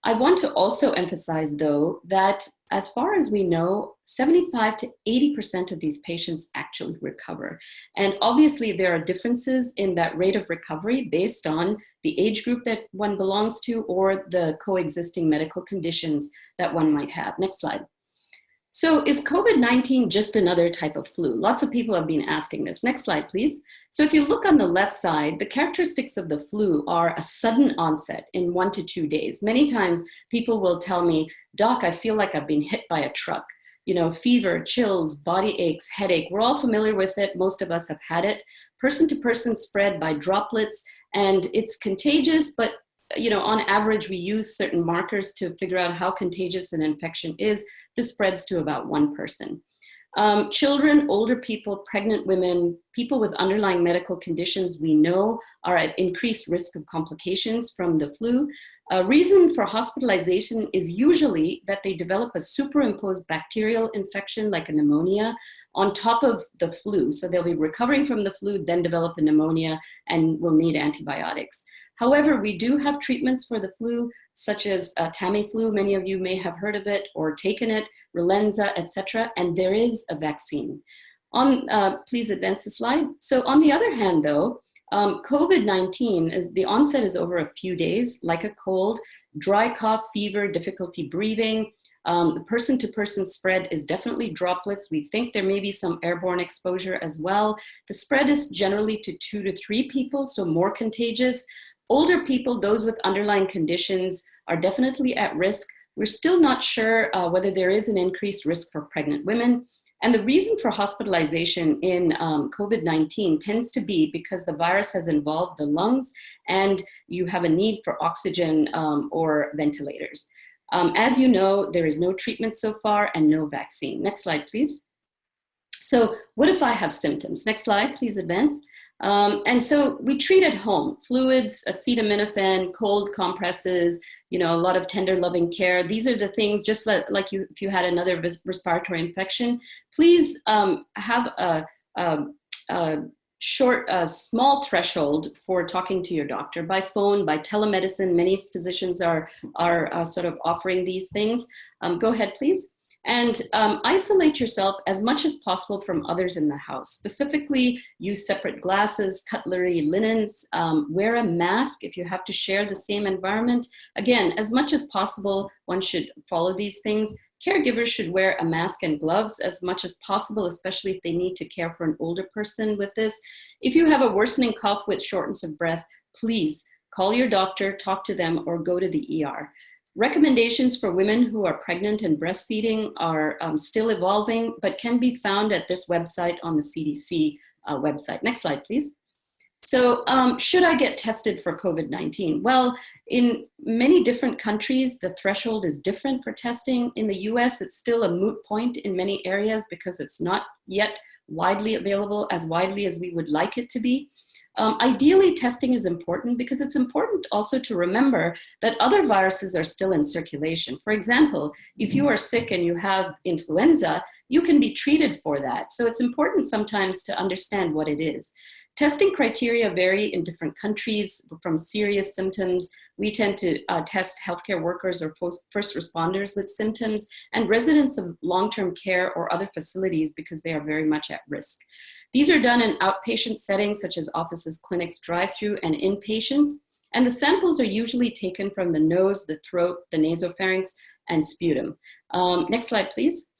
I want to also emphasize, though, that as far as we know, 75 to 80% of these patients actually recover. And obviously there are differences in that rate of recovery based on the age group that one belongs to or the coexisting medical conditions that one might have. Next slide. So is COVID-19 just another type of flu? Lots of people have been asking this. Next slide, please. So if you look on the left side, the characteristics of the flu are a sudden onset in 1 to 2 days. Many times people will tell me, Doc, I feel like I've been hit by a truck. You know, fever, chills, body aches, headache. We're all familiar with it. Most of us have had it. Person to person spread by droplets, and it's contagious, but you know, on average, we use certain markers to figure out how contagious an infection is. This spreads to about 1 person. Children, older people, pregnant women, people with underlying medical conditions we know are at increased risk of complications from the flu. A reason for hospitalization is usually that they develop a superimposed bacterial infection like a pneumonia on top of the flu. So they'll be recovering from the flu, then develop a pneumonia and will need antibiotics. However, we do have treatments for the flu, such as Tamiflu. Many of you may have heard of it or taken it, Relenza, etc. And there is a vaccine. Please advance the slide. So on the other hand, though, COVID-19, the onset is over a few days, like a cold, dry cough, fever, difficulty breathing. The person-to-person spread is definitely droplets. We think there may be some airborne exposure as well. The spread is generally to 2 to 3 people, so more contagious. Older people, those with underlying conditions, are definitely at risk. We're still not sure whether there is an increased risk for pregnant women. And the reason for hospitalization in COVID-19 tends to be because the virus has involved the lungs and you have a need for oxygen or ventilators. As you know, there is no treatment so far and no vaccine. Next slide, please. So what if I have symptoms? Next slide, please advance. And so we treat at home, fluids, acetaminophen, cold compresses, you know, a lot of tender loving care. These are the things, just like if you had another respiratory infection, please have a short, small threshold for talking to your doctor by phone, by telemedicine. Many physicians are sort of offering these things. Go ahead, please. And isolate yourself as much as possible from others in the house. Specifically, use separate glasses, cutlery, linens, wear a mask if you have to share the same environment. Again, as much as possible, one should follow these things. Caregivers should wear a mask and gloves as much as possible, especially if they need to care for an older person with this. If you have a worsening cough with shortness of breath, please call your doctor, talk to them, or go to the ER. Recommendations for women who are pregnant and breastfeeding are still evolving, but can be found at this website on the CDC website. Next slide, please. So should I get tested for COVID-19? Well, in many different countries, the threshold is different for testing. In the US, it's still a moot point in many areas because it's not yet widely available, as widely as we would like it to be. Ideally, testing is important because it's important also to remember that other viruses are still in circulation. For example, if you are sick and you have influenza, you can be treated for that. So it's important sometimes to understand what it is. Testing criteria vary in different countries. From serious symptoms, we tend to test healthcare workers or first responders with symptoms, and residents of long-term care or other facilities because they are very much at risk. These are done in outpatient settings such as offices, clinics, drive-through, and inpatients. And the samples are usually taken from the nose, the throat, the nasopharynx, and sputum. Next slide, please.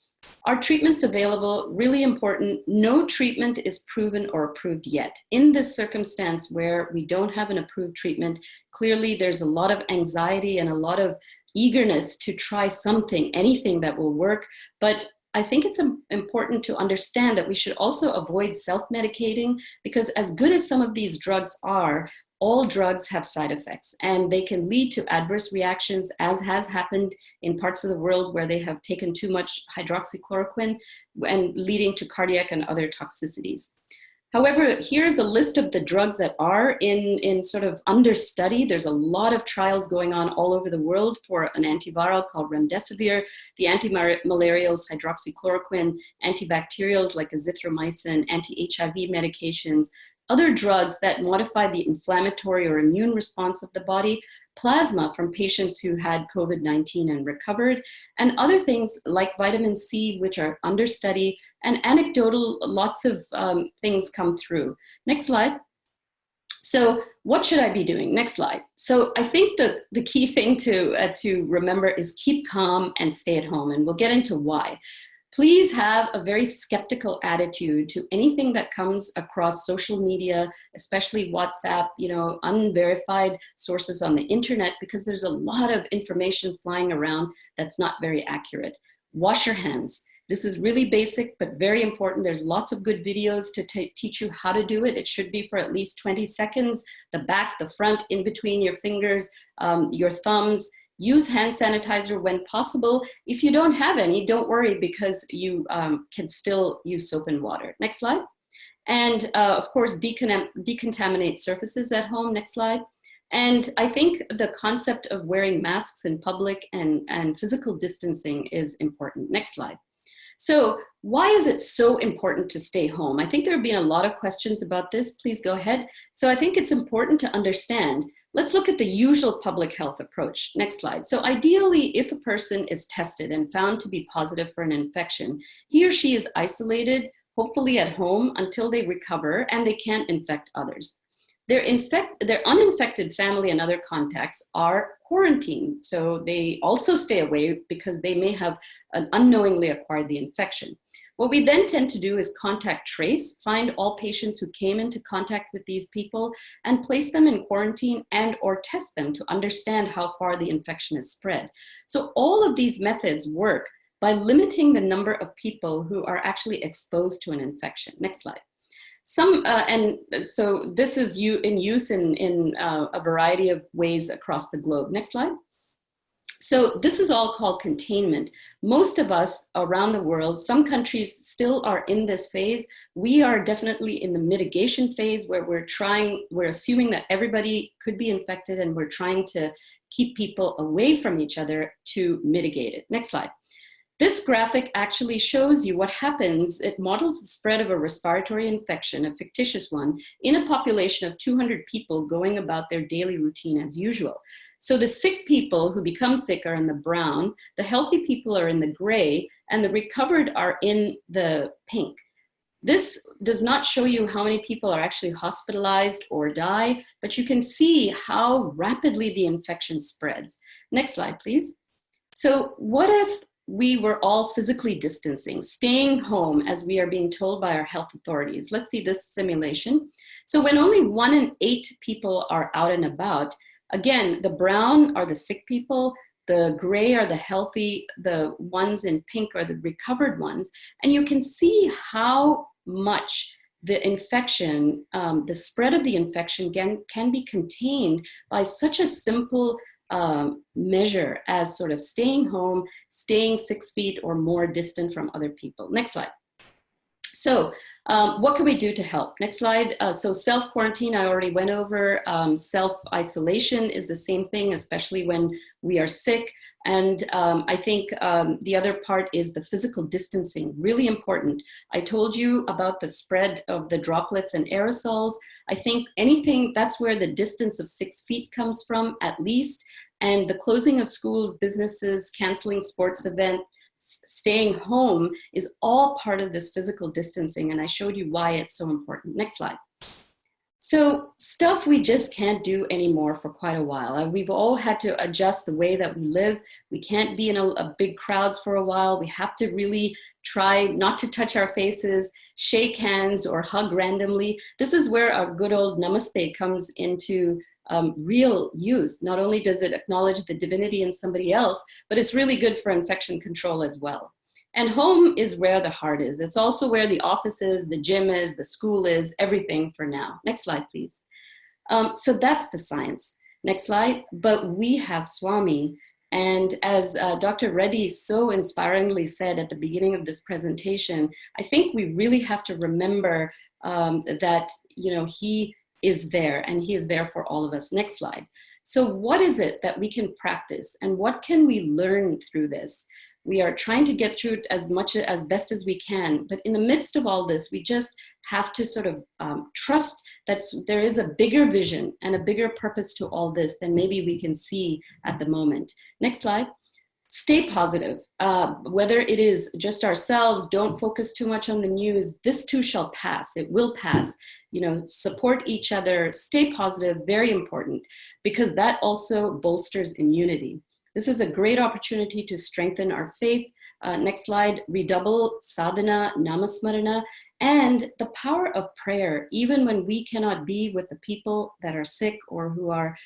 Are treatments available? Really important. No treatment is proven or approved yet. In this circumstance where we don't have an approved treatment, clearly there's a lot of anxiety and a lot of eagerness to try something, anything that will work. But I think it's important to understand that we should also avoid self-medicating, because as good as some of these drugs are, all drugs have side effects and they can lead to adverse reactions, as has happened in parts of the world where they have taken too much hydroxychloroquine and leading to cardiac and other toxicities. However, here's a list of the drugs that are in sort of under study. There's a lot of trials going on all over the world for an antiviral called remdesivir, the antimalarials, hydroxychloroquine, antibacterials like azithromycin, anti-HIV medications, other drugs that modify the inflammatory or immune response of the body, plasma from patients who had COVID-19 and recovered, and other things like vitamin C, which are under study, and anecdotal, lots of things come through. Next slide. So what should I be doing? Next slide. So I think the key thing to remember is keep calm and stay at home, and we'll get into why. Please have a very skeptical attitude to anything that comes across social media, especially WhatsApp, unverified sources on the internet, because there's a lot of information flying around that's not very accurate. Wash your hands. This is really basic, but very important. There's lots of good videos to teach you how to do it. It should be for at least 20 seconds, the back, the front, in between your fingers, your thumbs. Use hand sanitizer when possible. If you don't have any, don't worry, because you can still use soap and water. Next slide. And of course, decontaminate surfaces at home. Next slide. And I think the concept of wearing masks in public and physical distancing is important. Next slide. So why is it so important to stay home? I think there have been a lot of questions about this. Please go ahead. So I think it's important to understand. Let's look at the usual public health approach. Next slide. So ideally, if a person is tested and found to be positive for an infection, he or she is isolated, hopefully at home, until they recover and they can't infect others. Their uninfected family and other contacts are quarantined. So they also stay away because they may have unknowingly acquired the infection. What we then tend to do is contact trace, find all patients who came into contact with these people and place them in quarantine and or test them to understand how far the infection is spread. So all of these methods work by limiting the number of people who are actually exposed to an infection. Next slide. And so this is in use in a variety of ways across the globe. Next slide. So this is all called containment. Most of us around the world, some countries still are in this phase. We are definitely in the mitigation phase where we're assuming that everybody could be infected and we're trying to keep people away from each other to mitigate it. Next slide. This graphic actually shows you what happens. It models the spread of a respiratory infection, a fictitious one, in a population of 200 people going about their daily routine as usual. So the sick people who become sick are in the brown, the healthy people are in the gray, and the recovered are in the pink. This does not show you how many people are actually hospitalized or die, but you can see how rapidly the infection spreads. Next slide, please. So what if we were all physically distancing, staying home as we are being told by our health authorities? Let's see this simulation. So when only 1 in 8 people are out and about, again, the brown are the sick people, the gray are the healthy, the ones in pink are the recovered ones. And you can see how much the infection, the spread of the infection can be contained by such a simple measure as sort of staying home, staying 6 feet or more distant from other people. Next slide. So what can we do to help? Next slide. So self-quarantine, I already went over. Self-isolation is the same thing, especially when we are sick. And I think the other part is the physical distancing, really important. I told you about the spread of the droplets and aerosols. I think anything, that's where the distance of 6 feet comes from, at least. And the closing of schools, businesses, canceling sports events, staying home is all part of this physical distancing. And I showed you why it's so important. Next slide. So stuff we just can't do anymore for quite a while. We've all had to adjust the way that we live. We can't be in a big crowds for a while. We have to really try not to touch our faces, shake hands, or hug randomly. This is where our good old namaste comes into real use. Not only does it acknowledge the divinity in somebody else, but it's really good for infection control as well. And home is where the heart is. It's also where the office is, the gym is, the school is, everything for now. Next slide, please. So that's the science. Next slide. But we have Swami. And as Dr. Reddy so inspiringly said at the beginning of this presentation, I think we really have to remember that, he is there and he is there for all of us. Next slide. So what is it that we can practice and what can we learn through this? We are trying to get through it as best as we can, but in the midst of all this, we just have to sort of trust that there is a bigger vision and a bigger purpose to all this than maybe we can see at the moment. Next slide. Stay positive. Whether it is just ourselves, don't focus too much on the news. This too shall pass. It will pass. Support each other, stay positive, very important, because that also bolsters immunity. This is a great opportunity to strengthen our faith. Next slide, redouble sadhana, namasmarana, and the power of prayer, even when we cannot be with the people that are sick or who are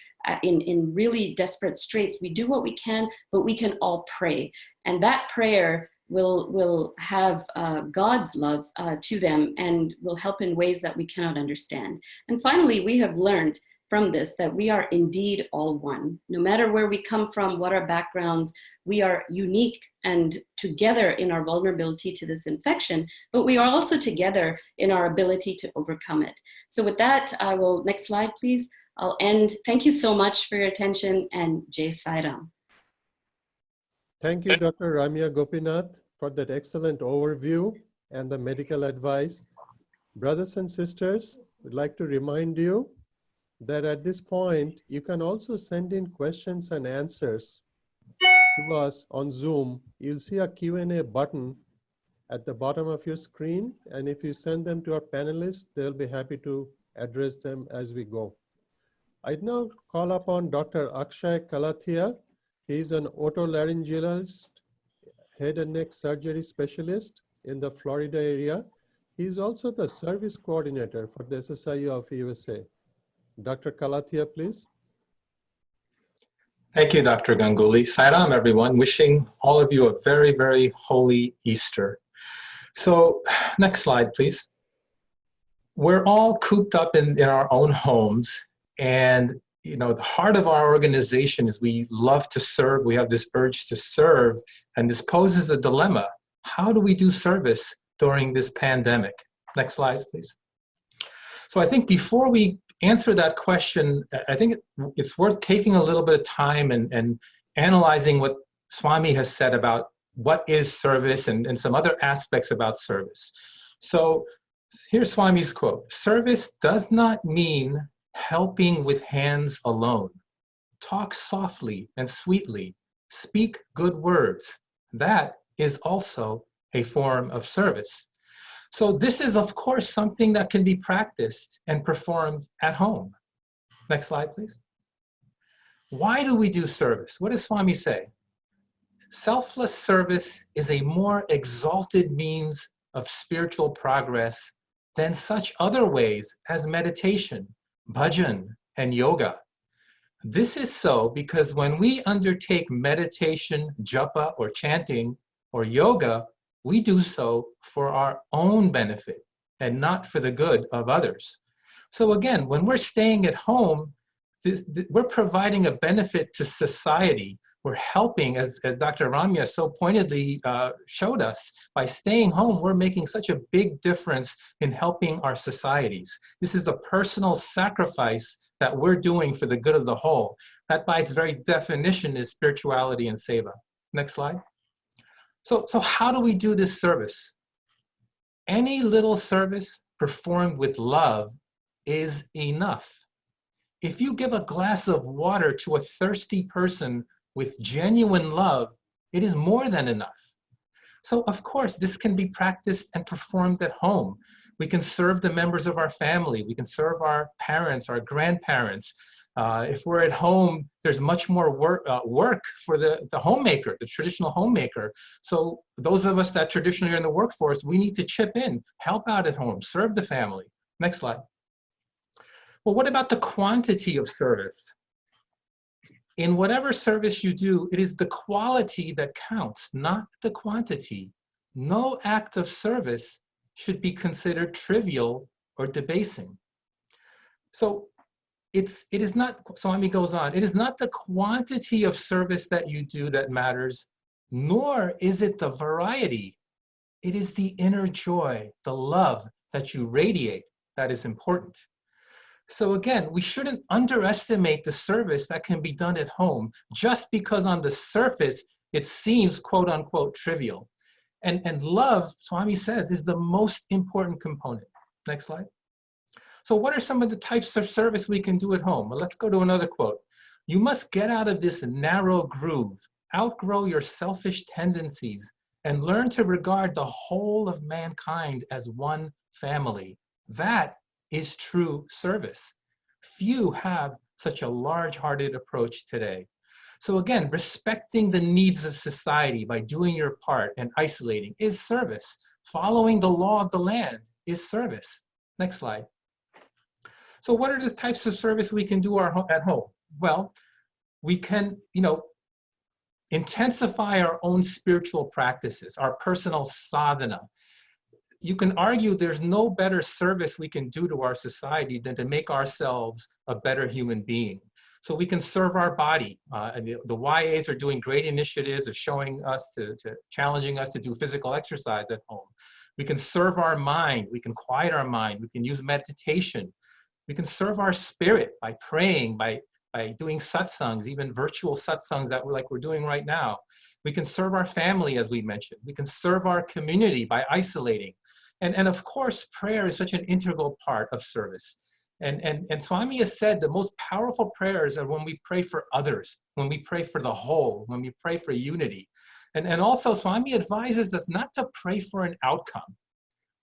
in really desperate straits. We do what we can, but we can all pray. And that prayer will have God's love to them and will help in ways that we cannot understand. And finally, we have learned from this that we are indeed all one. No matter where we come from, what our backgrounds, we are unique and together in our vulnerability to this infection, but we are also together in our ability to overcome it. So with that, I will, next slide, please. I'll end. Thank you so much for your attention, and Jai Sai Ram. Thank you, Dr. Ramya Gopinath, for that excellent overview and the medical advice. Brothers and sisters, we'd like to remind you that at this point, you can also send in questions and answers to us on Zoom. You'll see a Q&A button at the bottom of your screen. And if you send them to our panelists, they'll be happy to address them as we go. I'd now call upon Dr. Akshay Kalathia. He's an otolaryngologist, head and neck surgery specialist in the Florida area. He's also the service coordinator for the SSIU of USA. Dr. Kalathia, please. Thank you, Dr. Ganguly. Sairam, everyone. Wishing all of you a very, very holy Easter. So next slide, please. We're all cooped up in our own homes, and the heart of our organization is we love to serve. We have this urge to serve, and this poses a dilemma. How do we do service during this pandemic? Next slide, please. So I think before we answer that question, I think it's worth taking a little bit of time and analyzing what Swami has said about what is service and some other aspects about service. So here's Swami's quote: "Service does not mean helping with hands alone. Talk softly and sweetly. Speak good words. That is also a form of service." So this is, of course, something that can be practiced and performed at home. Next slide, please. Why do we do service? What does Swami say? Selfless service is a more exalted means of spiritual progress than such other ways as meditation, bhajan, and yoga. This is so because when we undertake meditation, japa, or chanting, or yoga, we do so for our own benefit and not for the good of others. So again, when we're staying at home, we're providing a benefit to society. We're helping, as Dr. Ramya so pointedly showed us, by staying home, we're making such a big difference in helping our societies. This is a personal sacrifice that we're doing for the good of the whole. That by its very definition is spirituality and seva. Next slide. So how do we do this service? Any little service performed with love is enough. If you give a glass of water to a thirsty person with genuine love, it is more than enough. So of course, this can be practiced and performed at home. We can serve the members of our family. We can serve our parents, our grandparents. If we're at home, there's much more work for the homemaker, the traditional homemaker. So those of us that traditionally are in the workforce, we need to chip in, help out at home, serve the family. Next slide. Well, what about the quantity of service? In whatever service you do, it is the quality that counts, not the quantity. No act of service should be considered trivial or debasing. So it is not, Swami goes on, it is not the quantity of service that you do that matters, nor is it the variety. It is the inner joy, the love that you radiate that is important. So again, we shouldn't underestimate the service that can be done at home just because on the surface it seems quote unquote trivial. And love, Swami says, is the most important component. Next slide. So what are some of the types of service we can do at home? Well, let's go to another quote. You must get out of this narrow groove, outgrow your selfish tendencies, and learn to regard the whole of mankind as one family. That is true service. Few have such a large-hearted approach today. So again, respecting the needs of society by doing your part and isolating is service. Following the law of the land is service. Next slide. So what are the types of service we can do at home? Well, we can, intensify our own spiritual practices, our personal sadhana. You can argue there's no better service we can do to our society than to make ourselves a better human being. So we can serve our body. And the YAs are doing great initiatives of showing us, challenging us to do physical exercise at home. We can serve our mind. We can quiet our mind. We can use meditation. We can serve our spirit by praying, by doing satsangs, even virtual satsangs that we're doing right now. We can serve our family, as we mentioned. We can serve our community by isolating. And of course, prayer is such an integral part of service. And Swami has said the most powerful prayers are when we pray for others, when we pray for the whole, when we pray for unity. And also Swami advises us not to pray for an outcome.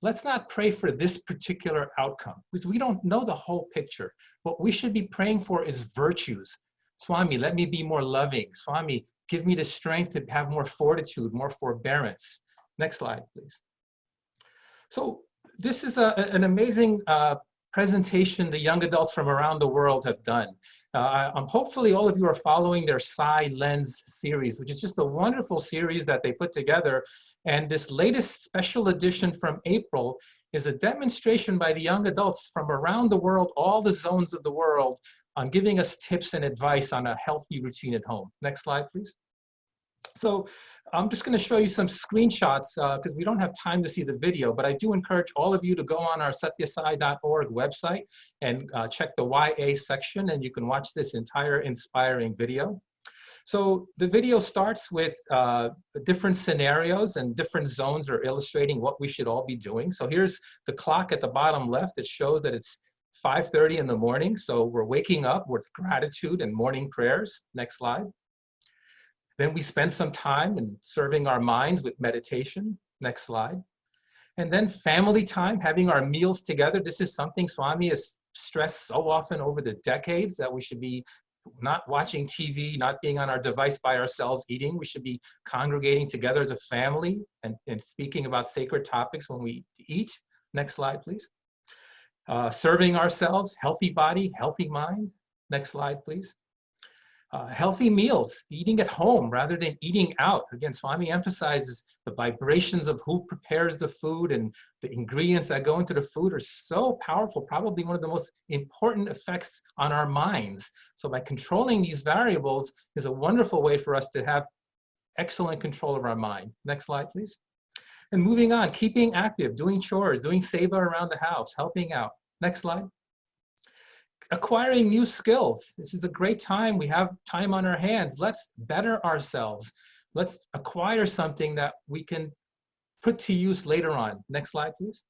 Let's not pray for this particular outcome because we don't know the whole picture. What we should be praying for is virtues. Swami, let me be more loving. Swami, give me the strength to have more fortitude, more forbearance. Next slide, please. So this is an amazing presentation the young adults from around the world have done. Hopefully all of you are following their Sai Lens series, which is just a wonderful series that they put together. And this latest special edition from April is a demonstration by the young adults from around the world, all the zones of the world, on giving us tips and advice on a healthy routine at home. Next slide, please. So I'm just going to show you some screenshots because we don't have time to see the video, but I do encourage all of you to go on our satyasai.org website and check the YA section, and you can watch this entire inspiring video. So the video starts with different scenarios, and different zones are illustrating what we should all be doing. So here's the clock at the bottom left. It shows that it's 5:30 in the morning. So we're waking up with gratitude and morning prayers. Next slide. Then we spend some time in serving our minds with meditation. Next slide. And then family time, having our meals together. This is something Swami has stressed so often over the decades, that we should be not watching TV, not being on our device by ourselves eating. We should be congregating together as a family and speaking about sacred topics when we eat. Next slide, please. Serving ourselves, healthy body, healthy mind. Next slide, please. Healthy meals, eating at home rather than eating out. Again, Swami emphasizes the vibrations of who prepares the food, and the ingredients that go into the food are so powerful, probably one of the most important effects on our minds. So by controlling these variables is a wonderful way for us to have excellent control of our mind. Next slide, please. And moving on, keeping active, doing chores, doing seva around the house, helping out. Next slide. Acquiring new skills. This is a great time. We have time on our hands. Let's better ourselves. Let's acquire something that we can put to use later on. Next slide, please.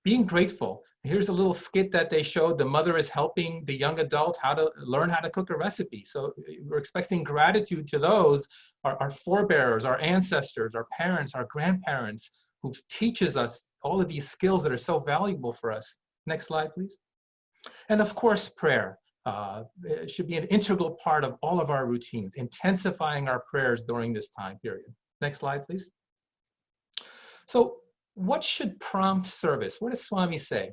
Being grateful. Here's a little skit that they showed. The mother is helping the young adult how to learn how to cook a recipe. So we're expressing gratitude to those, our forebearers, our ancestors, our parents, our grandparents, who teaches us all of these skills that are so valuable for us. Next slide, please. And of course, prayer. It should be an integral part of all of our routines, intensifying our prayers during this time period. Next slide, please. So what should prompt service? What does Swami say?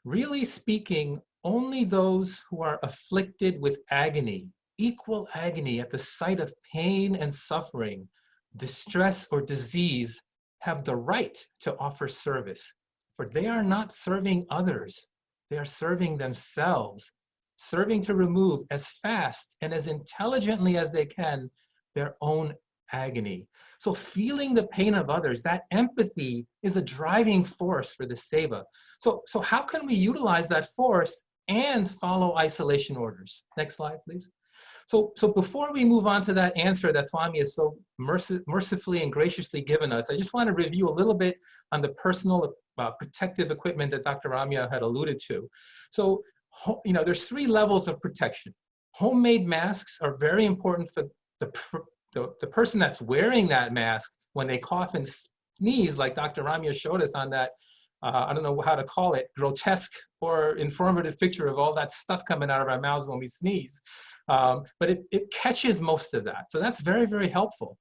Really speaking, only those who are afflicted with agony, equal agony at the sight of pain and suffering, distress or disease, have the right to offer service, for they are not serving others. They are serving themselves, serving to remove as fast and as intelligently as they can their own agony. So feeling the pain of others, that empathy is a driving force for the seva. So how can we utilize that force and follow isolation orders? Next slide, please. So before we move on to that answer that Swami has so mercifully and graciously given us, I just want to review a little bit on the personal protective equipment that Dr. Ramya had alluded to. So, there's 3 levels of protection. Homemade masks are very important for the person that's wearing that mask when they cough and sneeze, like Dr. Ramya showed us on that, I don't know how to call it, grotesque or informative picture of all that stuff coming out of our mouths when we sneeze. but it catches most of that. So that's very, very helpful.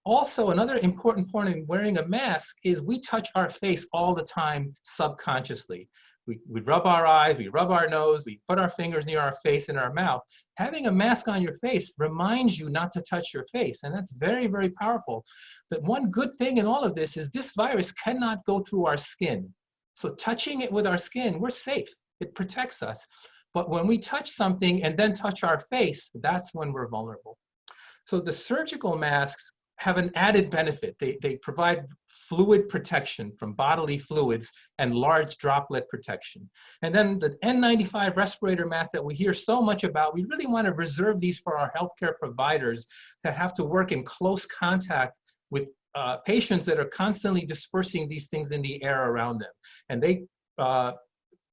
Also, another important point in wearing a mask is we touch our face all the time subconsciously. We rub our eyes, we rub our nose, we put our fingers near our face and our mouth. Having a mask on your face reminds you not to touch your face, and that's very, very powerful. But one good thing in all of this is this virus cannot go through our skin. So touching it with our skin, we're safe. It protects us. But when we touch something and then touch our face, that's when we're vulnerable. So the surgical masks have an added benefit. They provide fluid protection from bodily fluids and large droplet protection. And then the N95 respirator mask that we hear so much about, we really want to reserve these for our healthcare providers that have to work in close contact with patients that are constantly dispersing these things in the air around them. And they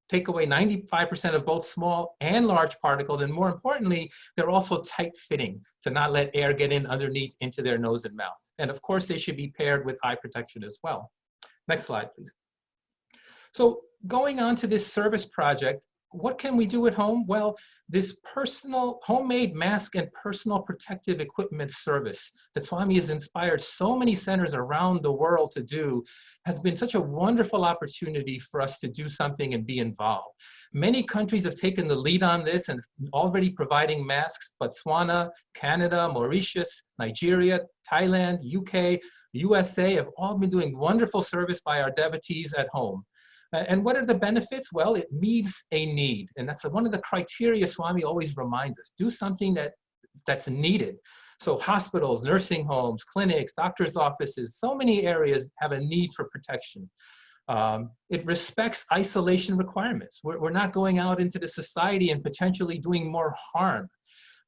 take away 95% of both small and large particles, and more importantly, they're also tight-fitting to not let air get in underneath into their nose and mouth. And of course, they should be paired with eye protection as well. Next slide, please. So going on to this service project, what can we do at home? Well, this personal homemade mask and personal protective equipment service that Swami has inspired so many centers around the world to do has been such a wonderful opportunity for us to do something and be involved. Many countries have taken the lead on this and already providing masks. Botswana, Canada, Mauritius, Nigeria, Thailand, UK, USA have all been doing wonderful service by our devotees at home. And what are the benefits? Well, it meets a need. And that's one of the criteria Swami always reminds us. Do something that's needed. So hospitals, nursing homes, clinics, doctors' offices, so many areas have a need for protection. It respects isolation requirements. We're not going out into the society and potentially doing more harm.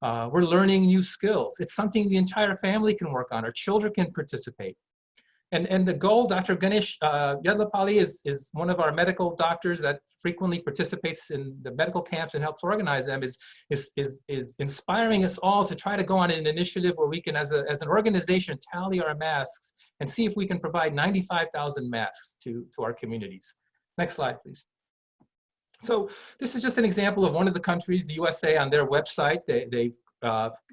We're learning new skills. It's something the entire family can work on. Our children can participate. And the goal, Dr. Ganesh Yadlapalli is one of our medical doctors that frequently participates in the medical camps and helps organize them, is inspiring us all to try to go on an initiative where we can, as an organization, tally our masks and see if we can provide 95,000 masks to our communities. Next slide, please. So this is just an example of one of the countries, the USA, on their website.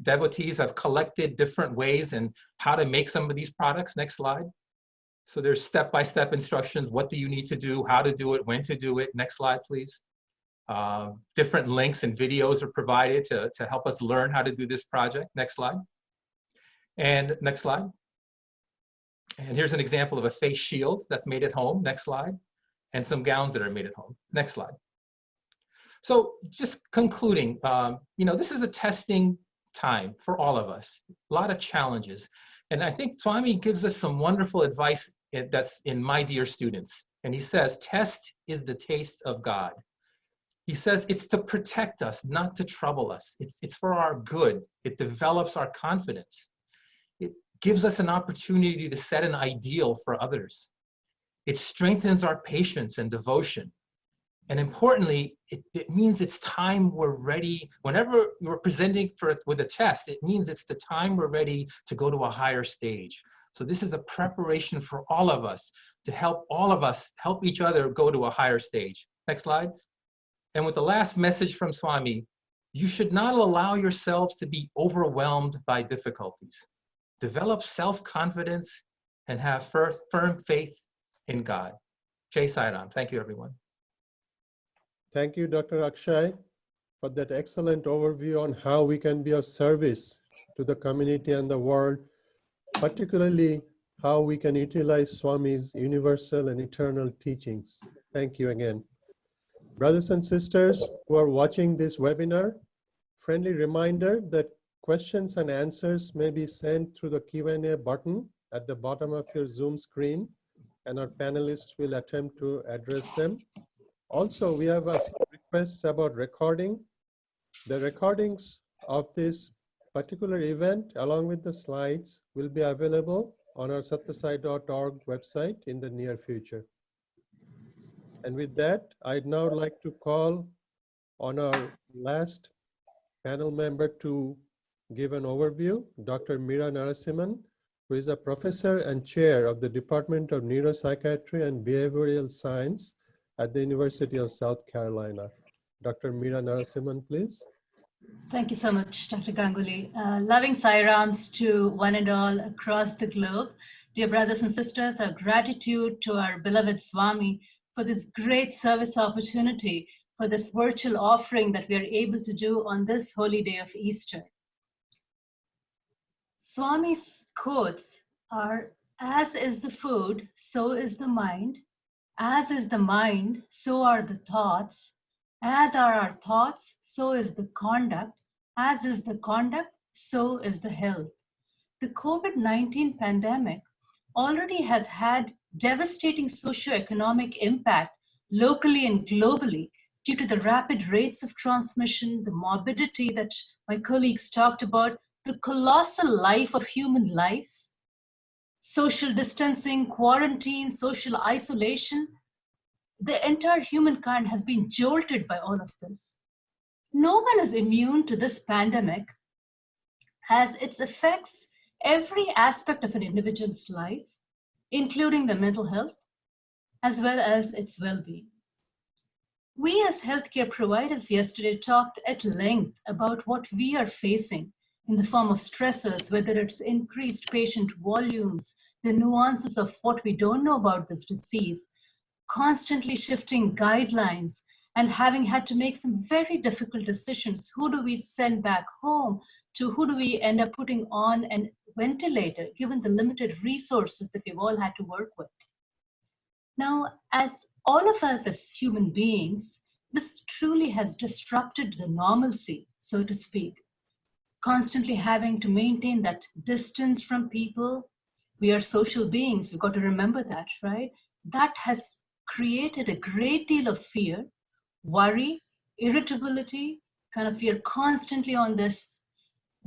Devotees have collected different ways and how to make some of these products. Next slide. So there's step-by-step instructions. What do you need to do, how to do it, when to do it. Next slide, please. Different links and videos are provided to help us learn how to do this project. Next slide. And next slide. And here's an example of a face shield that's made at home. Next slide. And some gowns that are made at home. Next slide. So just concluding, this is a testing time for all of us. A lot of challenges. And I think Swami gives us some wonderful advice that's in My Dear Students. And he says, test is the taste of God. He says it's to protect us, not to trouble us. It's for our good. It develops our confidence. It gives us an opportunity to set an ideal for others. It strengthens our patience and devotion. And importantly, it means it's time we're ready. Whenever we're presenting with a test, it means it's the time we're ready to go to a higher stage. So this is a preparation for all of us to help all of us help each other go to a higher stage. Next slide. And with the last message from Swami, you should not allow yourselves to be overwhelmed by difficulties. Develop self-confidence and have firm faith in God. Jai Sai Ram. Thank you, everyone. Thank you, Dr. Akshay, for that excellent overview on how we can be of service to the community and the world, particularly how we can utilize Swami's universal and eternal teachings. Thank you again. Brothers and sisters who are watching this webinar, friendly reminder that questions and answers may be sent through the Q&A button at the bottom of your Zoom screen, and our panelists will attempt to address them. Also, we have requests about recording. The recordings of this particular event, along with the slides, will be available on our satyasai.org website in the near future. And with that, I'd now like to call on our last panel member to give an overview, Dr. Meera Narasimhan, who is a professor and chair of the Department of Neuropsychiatry and Behavioral Science at the University of South Carolina. Dr. Meera Narasimhan, please. Thank you so much, Dr. Ganguly. Loving Sairams to one and all across the globe. Dear brothers and sisters, our gratitude to our beloved Swami for this great service opportunity, for this virtual offering that we are able to do on this holy day of Easter. Swami's quotes are, as is the food, so is the mind. As is the mind, so are the thoughts. As are our thoughts, so is the conduct. As is the conduct, so is the health. The COVID-19 pandemic already has had devastating socioeconomic impact locally and globally due to the rapid rates of transmission, the morbidity that my colleagues talked about, the colossal life of human lives, social distancing, quarantine, social isolation. The entire humankind has been jolted by all of this. No one is immune to this pandemic, as its affects every aspect of an individual's life, including the mental health, as well as its well-being. We as healthcare providers yesterday talked at length about what we are facing in the form of stressors, whether it's increased patient volumes, the nuances of what we don't know about this disease, constantly shifting guidelines, and having had to make some very difficult decisions. Who do we send back home? To who do we end up putting on a ventilator, given the limited resources that we've all had to work with? Now, as all of us as human beings, this truly has disrupted the normalcy, so to speak. Constantly having to maintain that distance from people. We are social beings, we've got to remember that, right? That has created a great deal of fear, worry, irritability, kind of we are constantly on this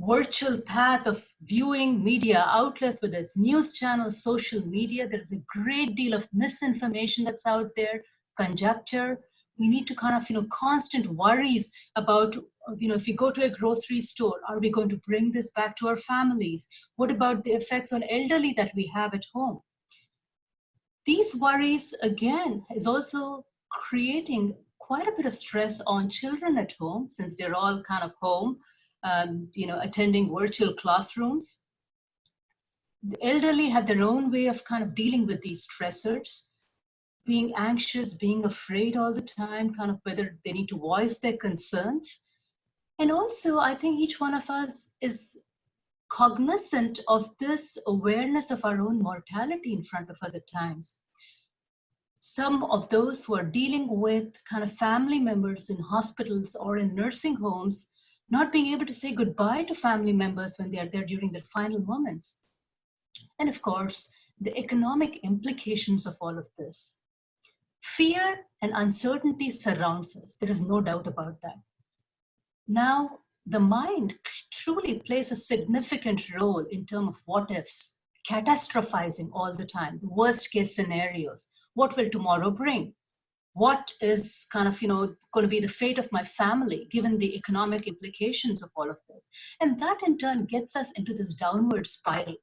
virtual path of viewing media outlets, whether it's news channels, social media. There's a great deal of misinformation that's out there, conjecture. We need to kind of, constant worries about, if we go to a grocery store, are we going to bring this back to our families? What about the effects on elderly that we have at home? These worries, again, is also creating quite a bit of stress on children at home, since they're all kind of home, attending virtual classrooms. The elderly have their own way of kind of dealing with these stressors, being anxious, being afraid all the time, kind of whether they need to voice their concerns. And also, I think each one of us is cognizant of this awareness of our own mortality in front of us at times. Some of those who are dealing with kind of family members in hospitals or in nursing homes, not being able to say goodbye to family members when they are there during their final moments. And of course, the economic implications of all of this. Fear and uncertainty surrounds us. There is no doubt about that. Now, the mind truly plays a significant role in terms of what ifs, catastrophizing all the time, the worst case scenarios. What will tomorrow bring? What is kind of, going to be the fate of my family, given the economic implications of all of this? And that in turn gets us into this downward spiral.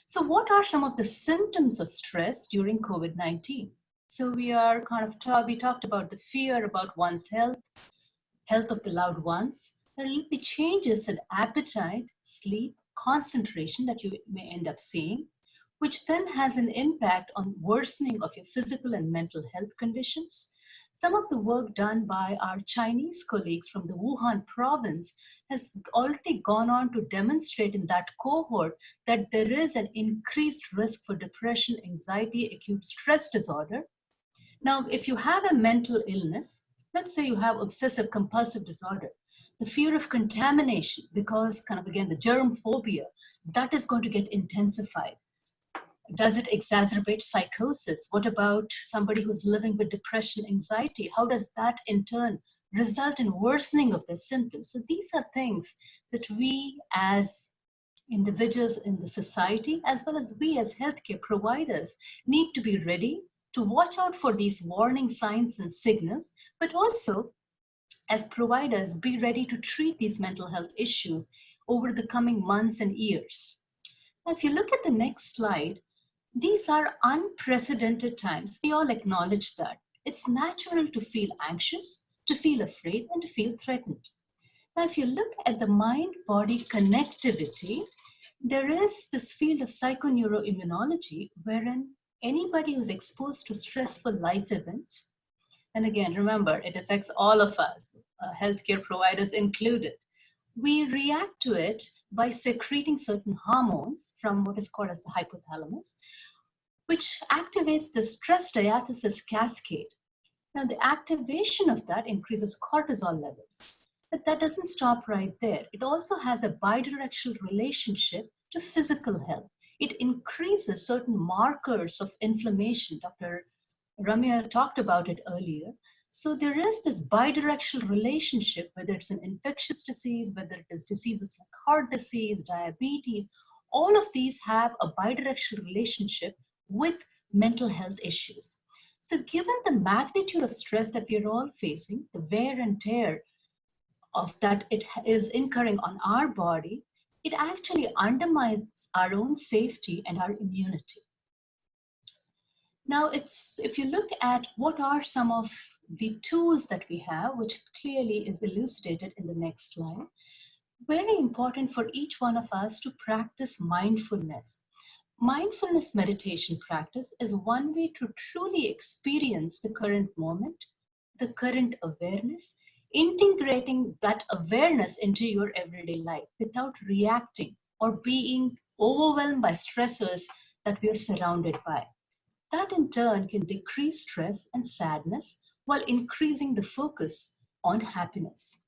So what are some of the symptoms of stress during COVID-19? So we talked about the fear about one's health of the loved ones. There will be changes in appetite, sleep, concentration that you may end up seeing, which then has an impact on worsening of your physical and mental health conditions. Some of the work done by our Chinese colleagues from the Wuhan province has already gone on to demonstrate in that cohort that there is an increased risk for depression, anxiety, acute stress disorder. Now, if you have a mental illness, let's say you have obsessive compulsive disorder, the fear of contamination, because kind of again, the germ phobia, that is going to get intensified. Does it exacerbate psychosis? What about somebody who's living with depression, anxiety? How does that in turn result in worsening of their symptoms? So these are things that we as individuals in the society, as well as we as healthcare providers, need to be ready to watch out for these warning signs and signals, but also as providers, be ready to treat these mental health issues over the coming months and years. Now, if you look at the next slide, these are unprecedented times. We all acknowledge that. It's natural to feel anxious, to feel afraid, and to feel threatened. Now, if you look at the mind-body connectivity, there is this field of psychoneuroimmunology wherein anybody who's exposed to stressful life events, and again, remember, it affects all of us, healthcare providers included, we react to it by secreting certain hormones from what is called as the hypothalamus, which activates the stress diathesis cascade. Now, the activation of that increases cortisol levels. But that doesn't stop right there. It also has a bidirectional relationship to physical health. It increases certain markers of inflammation. Dr. Ramya talked about it earlier. So there is this bidirectional relationship, whether it's an infectious disease, whether it is diseases like heart disease, diabetes, all of these have a bidirectional relationship with mental health issues. So given the magnitude of stress that we're all facing, the wear and tear of that it is incurring on our body, it actually undermines our own safety and our immunity. Now, if you look at what are some of the tools that we have, which clearly is elucidated in the next slide, very important for each one of us to practice mindfulness. Mindfulness meditation practice is one way to truly experience the current moment, the current awareness, integrating that awareness into your everyday life without reacting or being overwhelmed by stressors that we are surrounded by. That in turn can decrease stress and sadness while increasing the focus on happiness.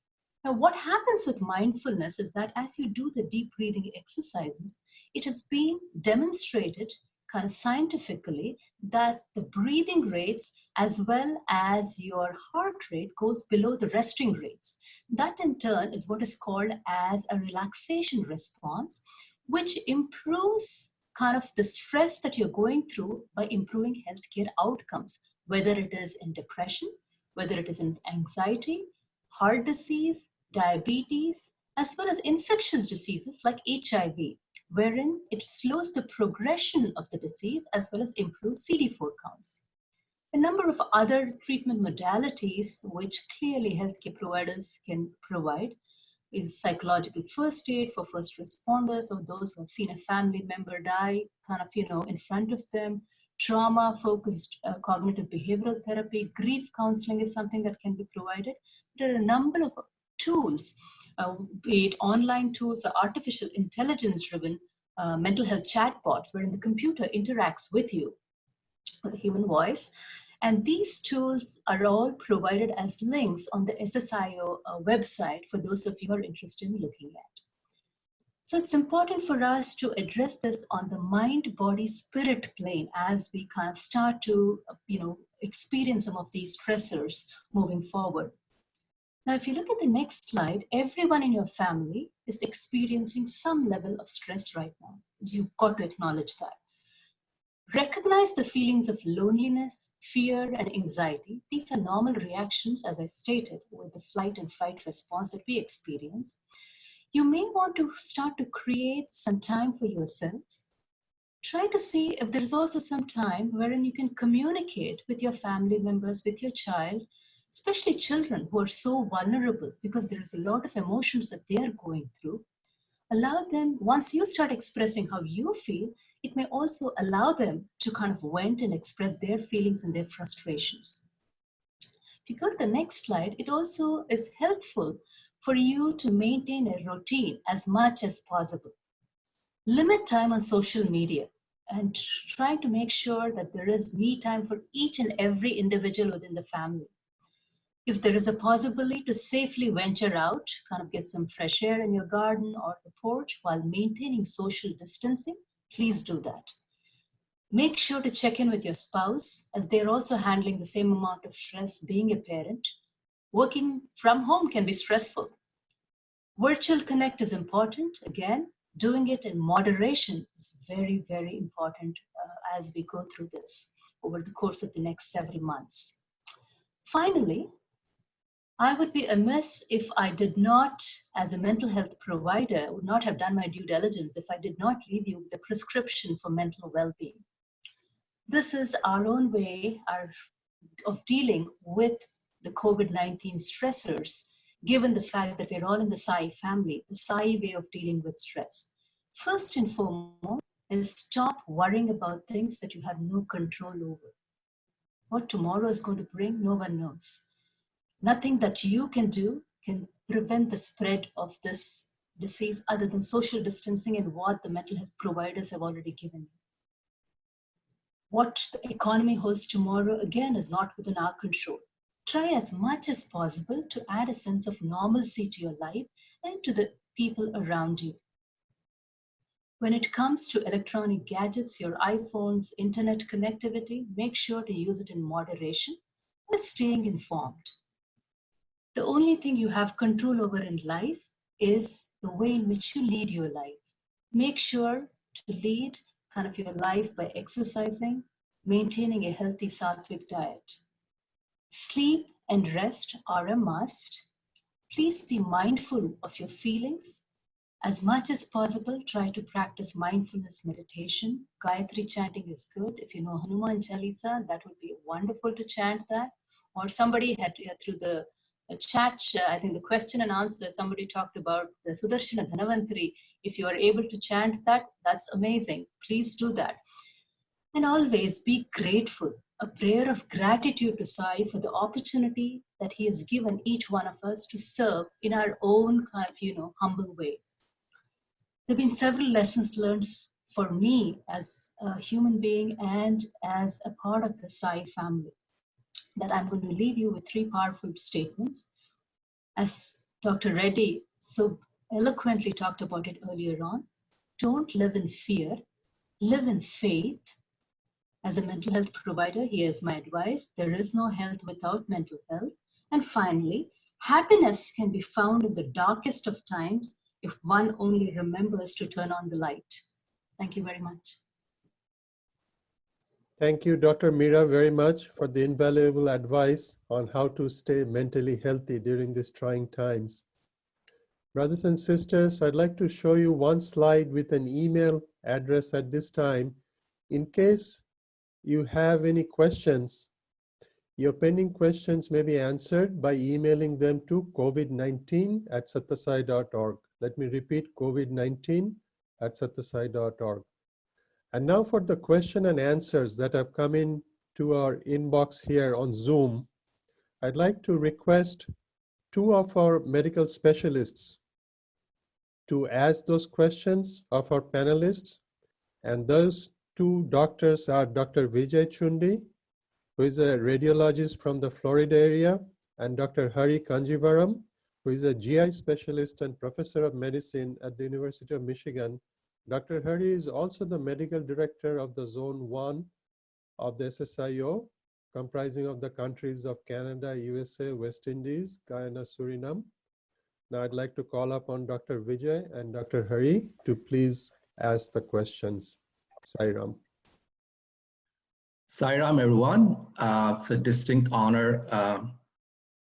Now, what happens with mindfulness is that as you do the deep breathing exercises, it has been demonstrated kind of scientifically that the breathing rates as well as your heart rate goes below the resting rates. That in turn is what is called as a relaxation response, which improves kind of the stress that you're going through by improving healthcare outcomes, whether it is in depression, whether it is in anxiety, heart disease, diabetes, as well as infectious diseases like HIV, wherein it slows the progression of the disease as well as improves CD4 counts. A number of other treatment modalities which clearly healthcare providers can provide is psychological first aid for first responders or those who have seen a family member die kind of, in front of them. Trauma-focused cognitive behavioral therapy, grief counseling is something that can be provided. There are a number of tools, be it online tools or artificial intelligence-driven mental health chatbots, wherein the computer interacts with you with a human voice. And these tools are all provided as links on the SSIO website for those of you who are interested in looking at. So it's important for us to address this on the mind, body, spirit plane as we kind of start to, experience some of these stressors moving forward. Now, if you look at the next slide, everyone in your family is experiencing some level of stress right now. You've got to acknowledge that. Recognize the feelings of loneliness, fear, and anxiety. These are normal reactions, as I stated, with the flight and fight response that we experience. You may want to start to create some time for yourselves. Try to see if there's also some time wherein you can communicate with your family members, with your child, especially children who are so vulnerable because there is a lot of emotions that they are going through. Allow them, once you start expressing how you feel, it may also allow them to kind of vent and express their feelings and their frustrations. If you go to the next slide, it also is helpful for you to maintain a routine as much as possible. Limit time on social media and try to make sure that there is me time for each and every individual within the family. If there is a possibility to safely venture out, kind of get some fresh air in your garden or the porch while maintaining social distancing, please do that. Make sure to check in with your spouse as they're also handling the same amount of stress being a parent. Working from home can be stressful. Virtual connect is important. Again, doing it in moderation is very, very important as we go through this over the course of the next several months. Finally, I would be amiss if I did not, as a mental health provider, would not have done my due diligence if I did not leave you with a prescription for mental well-being. This is our own way of dealing with the COVID-19 stressors given the fact that we're all in the Sai family, the Sai way of dealing with stress. First and foremost is stop worrying about things that you have no control over. What tomorrow is going to bring, no one knows. Nothing that you can do can prevent the spread of this disease other than social distancing and what the mental health providers have already given you. What the economy holds tomorrow, again, is not within our control. Try as much as possible to add a sense of normalcy to your life and to the people around you. When it comes to electronic gadgets, your iPhones, internet connectivity, make sure to use it in moderation while staying informed. The only thing you have control over in life is the way in which you lead your life. Make sure to lead kind of your life by exercising, maintaining a healthy sattvic diet. Sleep and rest are a must. Please be mindful of your feelings. As much as possible, try to practice mindfulness meditation. Gayatri chanting is good. If you know Hanuman Chalisa, that would be wonderful to chant that. Or somebody had through the chat, I think the question and answer, somebody talked about the Sudarshana Dhanavantari. If you are able to chant that, that's amazing. Please do that. And always be grateful. A prayer of gratitude to Sai for the opportunity that he has given each one of us to serve in our own kind of, humble way. There have been several lessons learned for me as a human being and as a part of the Sai family that I'm going to leave you with three powerful statements. As Dr. Reddy so eloquently talked about it earlier on, don't live in fear, live in faith. As a mental health provider, here's my advice. There is no health without mental health. And finally, happiness can be found in the darkest of times if one only remembers to turn on the light. Thank you very much. Thank you, Dr. Meera, very much for the invaluable advice on how to stay mentally healthy during these trying times. Brothers and sisters, I'd like to show you one slide with an email address at this time. In case you have any questions, your pending questions may be answered by emailing them to covid19@satyasai.org. Let me repeat, covid19@satyasai.org. And now for the question and answers that have come in to our inbox here on Zoom, I'd like to request two of our medical specialists to ask those questions of our panelists. And those two doctors are Dr. Vijay Chundi, who is a radiologist from the Florida area, and Dr. Hari Kanjivaram, who is a GI specialist and professor of medicine at the University of Michigan. Dr. Hari is also the medical director of the Zone 1 of the SSIO, comprising of the countries of Canada, USA, West Indies, Guyana, Suriname. Now I'd like to call upon Dr. Vijay and Dr. Hari to please ask the questions. Sairam. Sairam, everyone. It's a distinct honor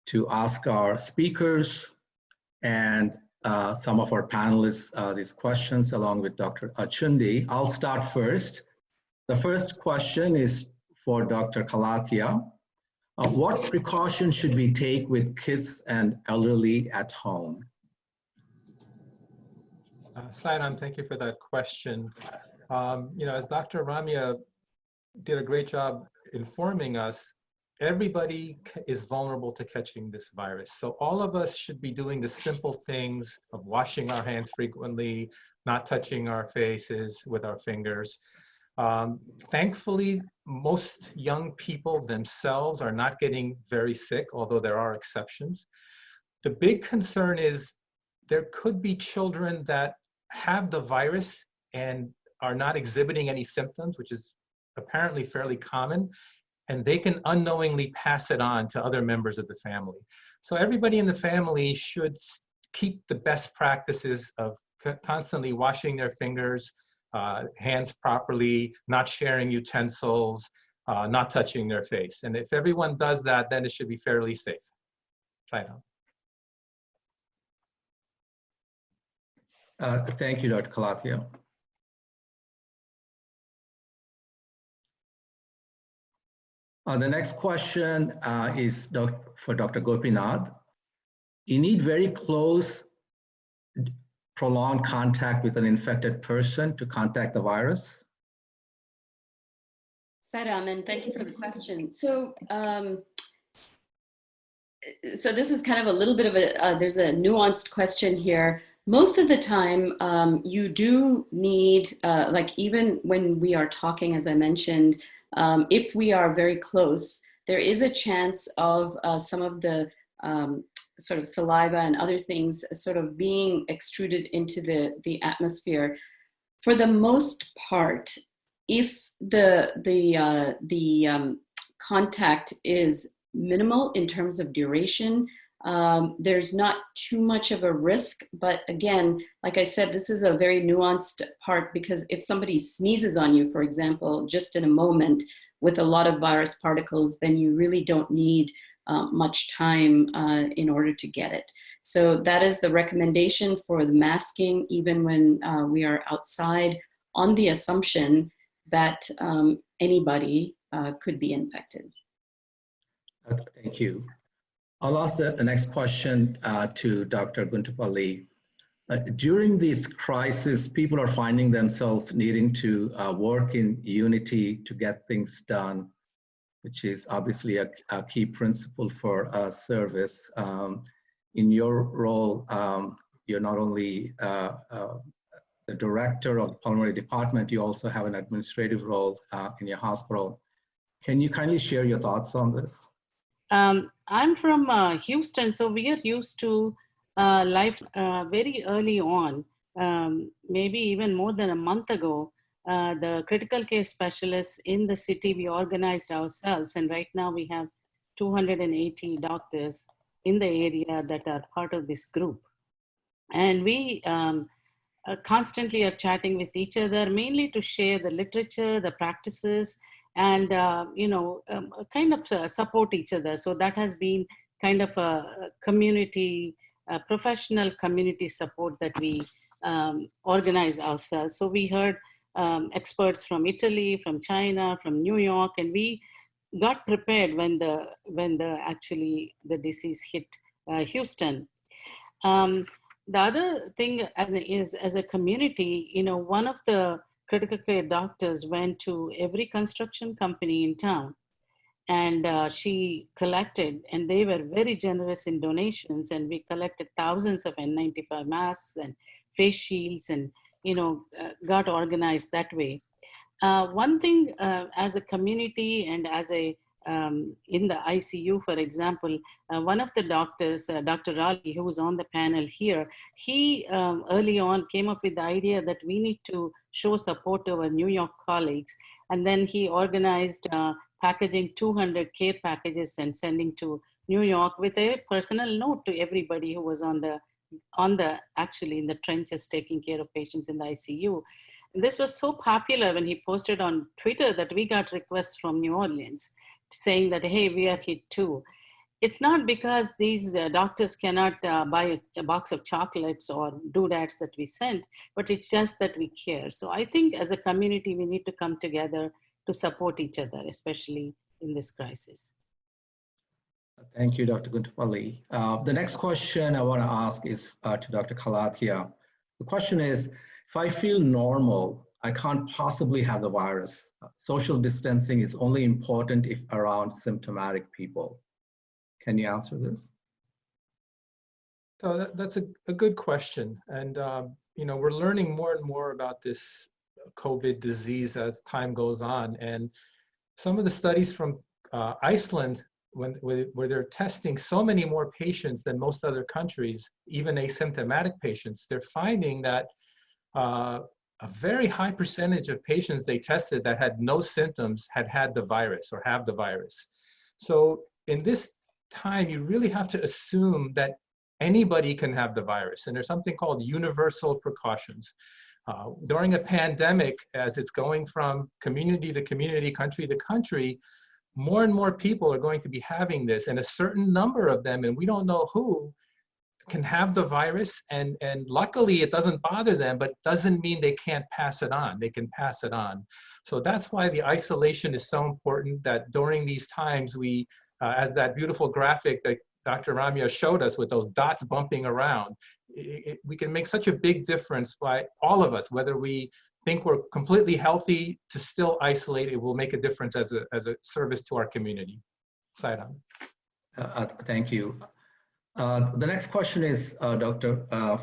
to ask our speakers and some of our panelists these questions along with Dr. Chundi. I'll start first. The first question is for Dr. Kalathia. What precautions should we take with kids and elderly at home? Sairam, thank you for that question. As Dr. Ramya did a great job informing us, everybody is vulnerable to catching this virus. So all of us should be doing the simple things of washing our hands frequently, not touching our faces with our fingers. Thankfully, most young people themselves are not getting very sick, although there are exceptions. The big concern is there could be children that have the virus and are not exhibiting any symptoms, which is apparently fairly common, and they can unknowingly pass it on to other members of the family. So everybody in the family should keep the best practices of constantly washing their fingers, hands properly, not sharing utensils, not touching their face. And if everyone does that, then it should be fairly safe. Thank you, Dr. Kalathia. The next question is for Dr. Gopinath. you need very close, prolonged contact with an infected person to contact the virus? Sairam, and thank you for the question. So, so this is kind of a little bit of a, there's a nuanced question here. Most of the time, you do need, like even when we are talking, as I mentioned, if we are very close, there is a chance of some of the sort of saliva and other things sort of being extruded into the atmosphere. For the most part, if the contact is minimal in terms of duration, there's not too much of a risk. But again, like I said, this is a very nuanced part, because if somebody sneezes on you, for example, just in a moment with a lot of virus particles, then you really don't need much time in order to get it. So that is the recommendation for the masking, even when we are outside, on the assumption that anybody could be infected. Thank you. I'll ask the next question to Dr. Guntupalli. During this crisis, people are finding themselves needing to work in unity to get things done, which is obviously a key principle for service. In your role, you're not only the director of the pulmonary department, you also have an administrative role in your hospital. Can you kindly share your thoughts on this? I'm from Houston, so we are used to life very early on, maybe even more than a month ago. The critical care specialists in the city, we organized ourselves, and right now we have 280 doctors in the area that are part of this group. And we constantly are chatting with each other, mainly to share the literature, the practices, and kind of support each other. So that has been kind of a community, professional community support that we organize ourselves. So we heard experts from Italy, from China, from New York, and we got prepared when actually the disease hit Houston. The other thing is, as a community, one of the critical care doctors went to every construction company in town, and she collected, and they were very generous in donations, and we collected thousands of N95 masks and face shields, and got organized that way. One thing as a community and as a in the ICU, for example, one of the doctors, Dr. Raleigh, who was on the panel here, he early on came up with the idea that we need to show support to our New York colleagues. And then he organized packaging 200 care packages and sending to New York with a personal note to everybody who was actually in the trenches taking care of patients in the ICU. And this was so popular when he posted on Twitter that we got requests from New Orleans saying that, hey, we are hit too. It's not because these doctors cannot buy a box of chocolates or doodads that we sent, but it's just that we care. So I think as a community, we need to come together to support each other, especially in this crisis. Thank you, Dr. Guntupalli. The next question I want to ask is to Dr. Kalathia. The question is, if I feel normal, I can't possibly have the virus. Social distancing is only important if around symptomatic people. Can you answer this? So that's a good question. And, we're learning more and more about this COVID disease as time goes on. And some of the studies from Iceland, where they're testing so many more patients than most other countries, even asymptomatic patients, they're finding that a very high percentage of patients they tested that had no symptoms had the virus or have the virus. So in this time, you really have to assume that anybody can have the virus. And there's something called universal precautions. During a pandemic, as it's going from community to community, country to country, more and more people are going to be having this, and a certain number of them, and we don't know who, can have the virus, and luckily it doesn't bother them, but it doesn't mean they can't pass it on. They can pass it on. So that's why the isolation is so important, that during these times we, as that beautiful graphic that Dr. Ramya showed us with those dots bumping around. We can make such a big difference by all of us, whether we think we're completely healthy to still isolate, it will make a difference as a service to our community. Sairam. Thank you. The next question is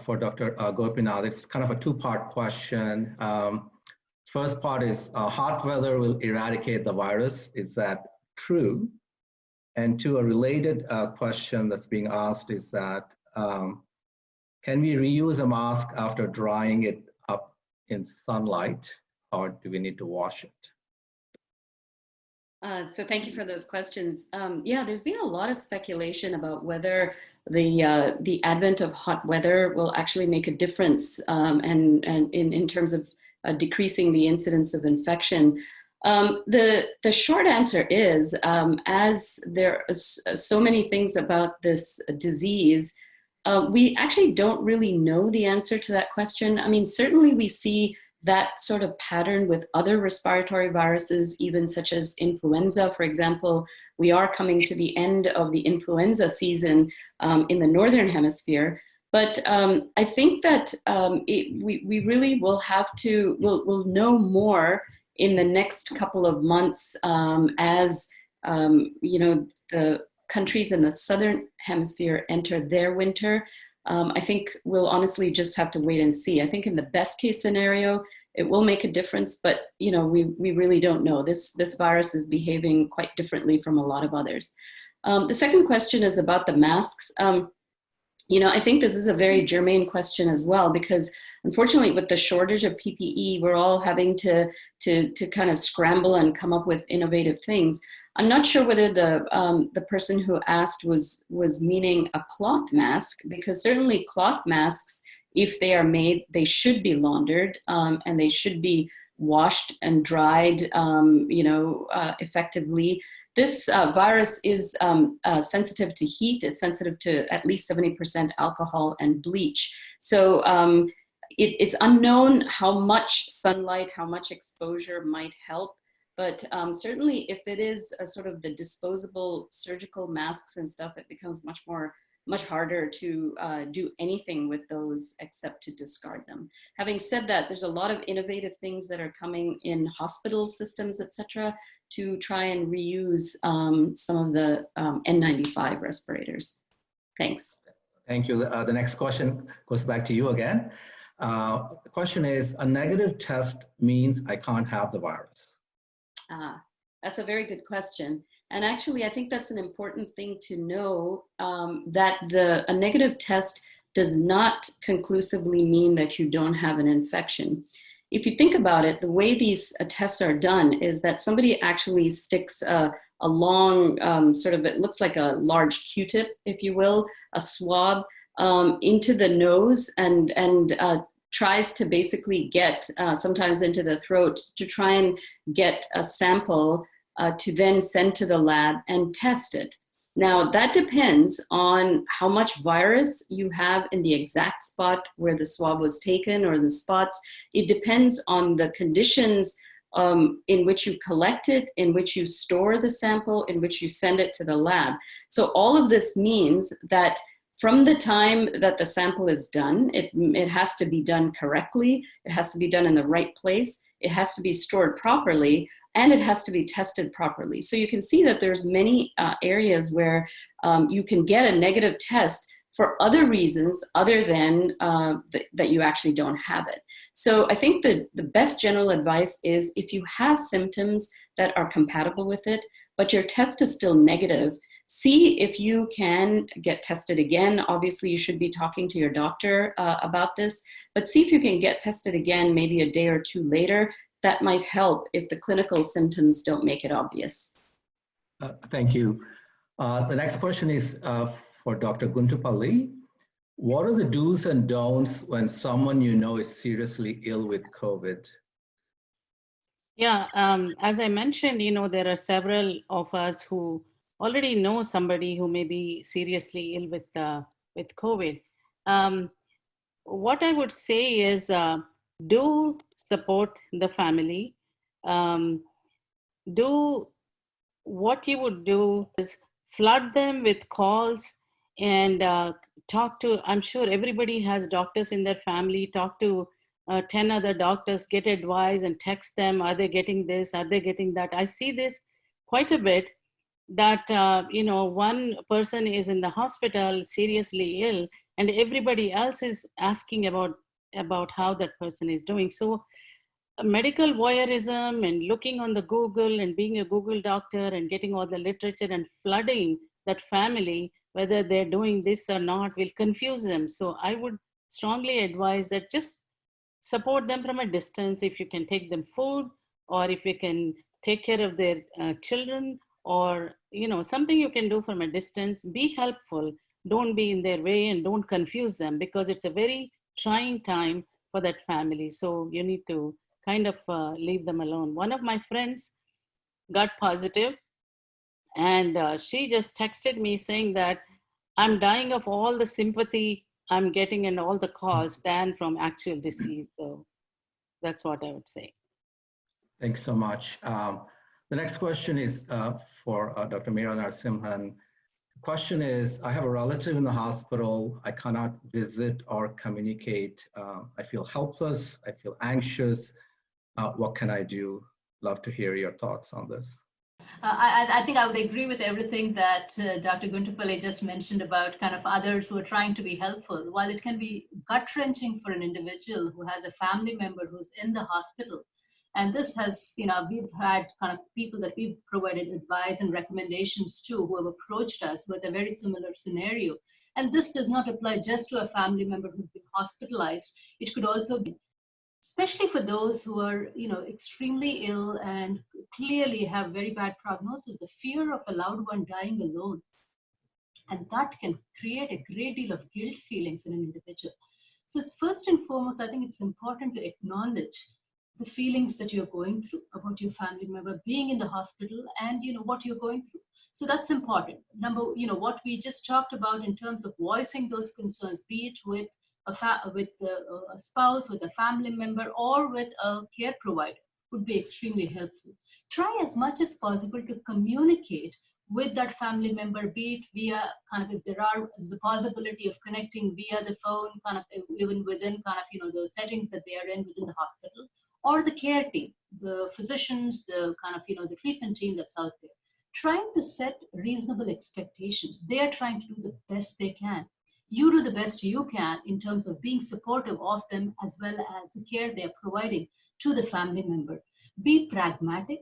for Dr. Gopinath. It's kind of a two-part question. First part is hot weather will eradicate the virus. Is that true? And to a related question that's being asked is that can we reuse a mask after drying it up in sunlight, or do we need to wash it? So thank you for those questions. Yeah, there's been a lot of speculation about whether the advent of hot weather will actually make a difference and in terms of decreasing the incidence of infection. The short answer is, as there are so many things about this disease, we actually don't really know the answer to that question. I mean, certainly we see that sort of pattern with other respiratory viruses, even such as influenza, for example. We are coming to the end of the influenza season in the Northern Hemisphere. But I think that we really will have to, we'll know more in the next couple of months as you know, the countries in the Southern Hemisphere enter their winter. I think we'll honestly just have to wait and see. I think in the best case scenario, it will make a difference, but you know, we really don't know. This virus is behaving quite differently from a lot of others. The second question is about the masks. You know, I think this is a very germane question as well, because unfortunately with the shortage of PPE, we're all having to kind of scramble and come up with innovative things. I'm not sure whether the person who asked was meaning a cloth mask, because certainly cloth masks, if they are made, they should be laundered and they should be washed and dried, you know, effectively. This virus is sensitive to heat. It's sensitive to at least 70% alcohol and bleach. So it's unknown how much sunlight, how much exposure might help. But certainly if it is a sort of the disposable surgical masks and stuff, it becomes much harder to do anything with those except to discard them. Having said that, there's a lot of innovative things that are coming in hospital systems, et cetera, to try and reuse some of the N95 respirators. Thanks. Thank you. The next question goes back to you again. The question is, a negative test means I can't have the virus. That's a very good question. And actually, I think that's an important thing to know, that a negative test does not conclusively mean that you don't have an infection. If you think about it, the way these tests are done is that somebody actually sticks a long, sort of, it looks like a large Q-tip, if you will, a swab into the nose and tries to basically get, sometimes into the throat, to try and get a sample to then send to the lab and test it. Now that depends on how much virus you have in the exact spot where the swab was taken, or the spots. It depends on the conditions in which you collect it, in which you store the sample, in which you send it to the lab. So all of this means that from the time that the sample is done, it has to be done correctly, it has to be done in the right place, it has to be stored properly, and it has to be tested properly. So you can see that there's many areas where you can get a negative test for other reasons other than that you actually don't have it. So I think the best general advice is, if you have symptoms that are compatible with it, but your test is still negative, see if you can get tested again. Obviously, you should be talking to your doctor about this, but see if you can get tested again maybe a day or two later. That might help if the clinical symptoms don't make it obvious. Thank you. The next question is for Dr. Guntupalli. What are the do's and don'ts when someone you know is seriously ill with COVID? Yeah, as I mentioned, you know, there are several of us who already know somebody who may be seriously ill with COVID. What I would say is, do support the family. Do what you would do is flood them with calls and talk to, I'm sure everybody has doctors in their family, talk to 10 other doctors, get advice and text them, are they getting this, are they getting that? I see this quite a bit, that one person is in the hospital seriously ill and everybody else is asking about how that person is doing. So medical voyeurism and looking on the Google and being a Google doctor and getting all the literature and flooding that family, whether they're doing this or not, will confuse them. So I would strongly advise that just support them from a distance. If you can take them food, or if you can take care of their children, or something you can do from a distance, be helpful. Don't be in their way and don't confuse them, because it's a very trying time for that family. So you need to kind of leave them alone. One of my friends got positive, and she just texted me saying that I'm dying of all the sympathy I'm getting and all the calls than from actual disease. So that's what I would say. Thanks so much. The next question is for Dr. Meera Narasimhan. The question is, I have a relative in the hospital. I cannot visit or communicate. I feel helpless. I feel anxious. What can I do? Love to hear your thoughts on this. I think I would agree with everything that Dr. Guntupalli just mentioned about kind of others who are trying to be helpful. While it can be gut-wrenching for an individual who has a family member who's in the hospital, and this has, we've had kind of people that we've provided advice and recommendations to who have approached us with a very similar scenario. And this does not apply just to a family member who's been hospitalized. It could also be, especially for those who are, extremely ill and clearly have very bad prognosis, the fear of a loved one dying alone. And that can create a great deal of guilt feelings in an individual. So it's first and foremost, I think it's important to acknowledge the feelings that you're going through about your family member being in the hospital and what you're going through. So that's important. Number, what we just talked about in terms of voicing those concerns, be it with a spouse, with a family member, or with a care provider, would be extremely helpful. Try as much as possible to communicate with that family member, be it via kind of, if there's a possibility of connecting via the phone, kind of even within kind of, the settings that they are in within the hospital, or the care team, the physicians, the kind of, the treatment team that's out there, trying to set reasonable expectations. They are trying to do the best they can. You do the best you can in terms of being supportive of them, as well as the care they're providing to the family member. Be pragmatic.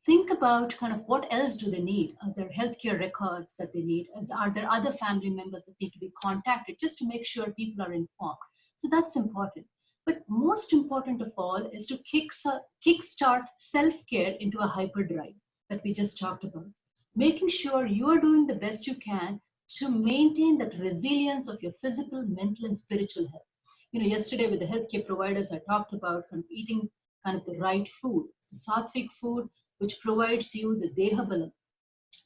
Think about kind of what else do they need? Are there healthcare records that they need? Are there other family members that need to be contacted, just to make sure people are informed? So that's important. But most important of all is to kickstart self-care into a hyperdrive that we just talked about. Making sure you are doing the best you can to maintain that resilience of your physical, mental, and spiritual health. Yesterday with the healthcare providers, I talked about kind of eating kind of the right food, the sattvic food, which provides you the deha balam,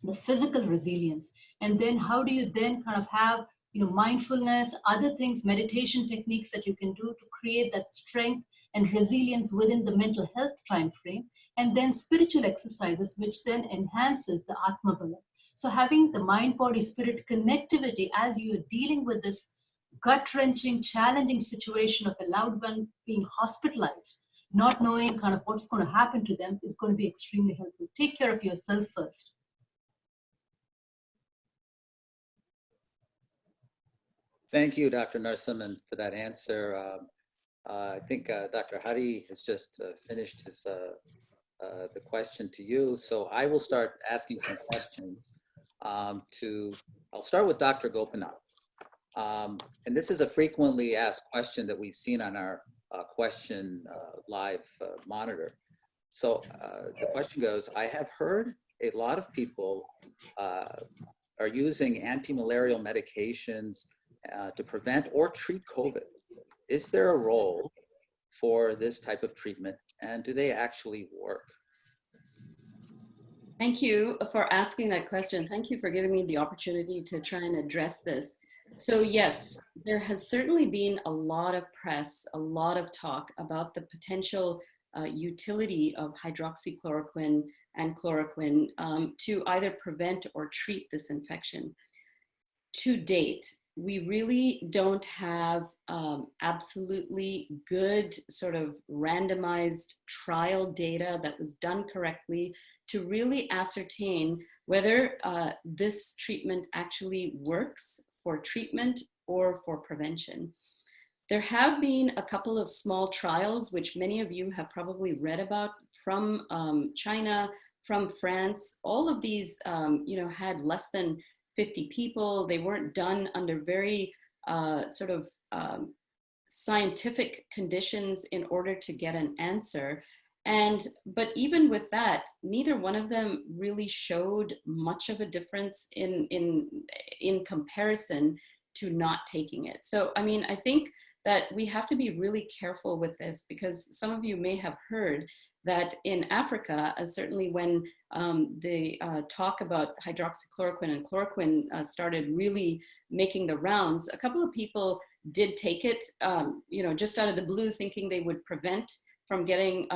the physical resilience. And then how do you then kind of have, mindfulness, other things, meditation techniques that you can do to create that strength and resilience within the mental health time frame, and then spiritual exercises, which then enhances the Atma Bala. So having the mind, body, spirit connectivity as you are dealing with this gut-wrenching, challenging situation of a loved one being hospitalized, not knowing kind of what's going to happen to them, is going to be extremely helpful. Take care of yourself first. Thank you, Dr. Narasimhan, for that answer. I think Dr. Hari has just finished his the question to you. So I will start asking some questions. I'll start with Dr. Gopinath. And this is a frequently asked question that we've seen on our question live monitor. So the question goes, I have heard a lot of people are using anti-malarial medications to prevent or treat COVID. Is there a role for this type of treatment, and do they actually work? Thank you for asking that question. Thank you for giving me the opportunity to try and address this. So yes, there has certainly been a lot of press, a lot of talk about the potential utility of hydroxychloroquine and chloroquine to either prevent or treat this infection. to date, we really don't have absolutely good sort of randomized trial data that was done correctly to really ascertain whether this treatment actually works for treatment or for prevention. There have been a couple of small trials, which many of you have probably read about, from China, from France. All of these had less than 50 people. They weren't done under very scientific conditions in order to get an answer. But even with that, neither one of them really showed much of a difference in comparison to not taking it. So, I mean, I think that we have to be really careful with this, because some of you may have heard that in Africa, certainly when the talk about hydroxychloroquine and chloroquine started really making the rounds, a couple of people did take it, just out of the blue, thinking they would prevent from getting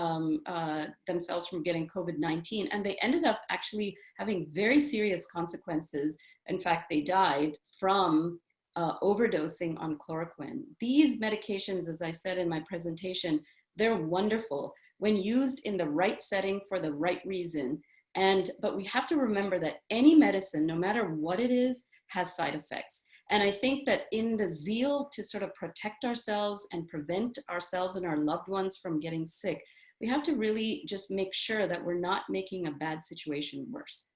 themselves from getting COVID-19. And they ended up actually having very serious consequences. In fact, they died from overdosing on chloroquine. These medications, as I said in my presentation, they're wonderful when used in the right setting for the right reason. But we have to remember that any medicine, no matter what it is, has side effects. And I think that in the zeal to sort of protect ourselves and prevent ourselves and our loved ones from getting sick, we have to really just make sure that we're not making a bad situation worse.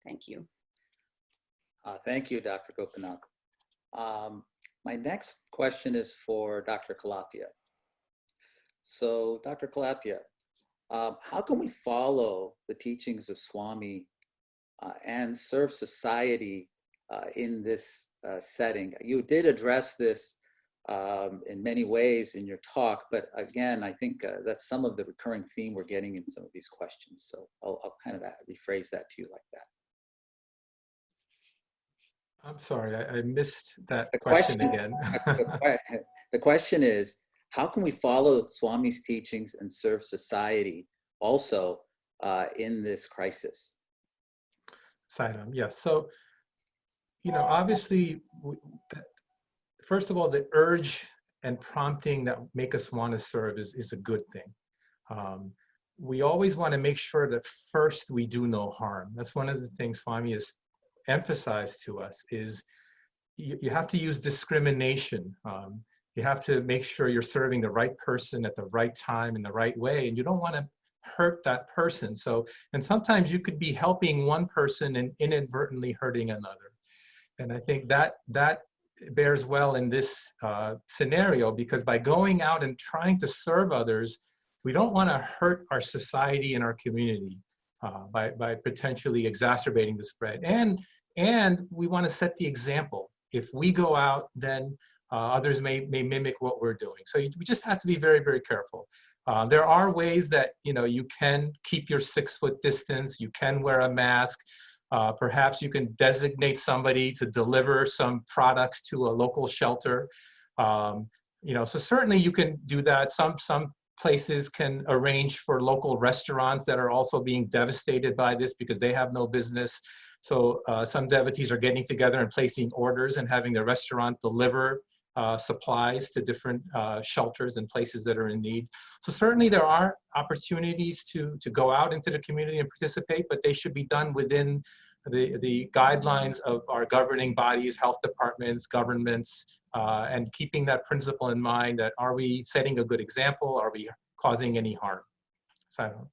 Thank you. Thank you, Dr. Gopinath. My next question is for Dr. Kalathia. So, Dr. Kalathia, how can we follow the teachings of Swami and serve society in this setting? You did address this in many ways in your talk, but again, I think that's some of the recurring theme we're getting in some of these questions. So I'll kind of rephrase that to you like that. I'm sorry, I missed that question again. The question is, how can we follow Swami's teachings and serve society also in this crisis? Sairam, yes. So, obviously, first of all, the urge and prompting that make us want to serve is a good thing. We always want to make sure that first we do no harm. That's one of the things Swami has emphasized to us, is you have to use discrimination. You have to make sure you're serving the right person at the right time in the right way, and you don't want to hurt that person. And sometimes you could be helping one person and inadvertently hurting another. And I think that bears well in this scenario, because by going out and trying to serve others, we don't want to hurt our society and our community by potentially exacerbating the spread. And we want to set the example. If we go out, then others may mimic what we're doing. So we just have to be very, very careful. There are ways that you can keep your 6-foot distance. You can wear a mask. Perhaps you can designate somebody to deliver some products to a local shelter. So certainly you can do that. Some places can arrange for local restaurants that are also being devastated by this because they have no business. So some devotees are getting together and placing orders and having the restaurant deliver supplies to different shelters and places that are in need. So certainly there are opportunities to go out into the community and participate, but they should be done within the guidelines of our governing bodies, health departments, governments, and keeping that principle in mind, that are we setting a good example? Are we causing any harm? So,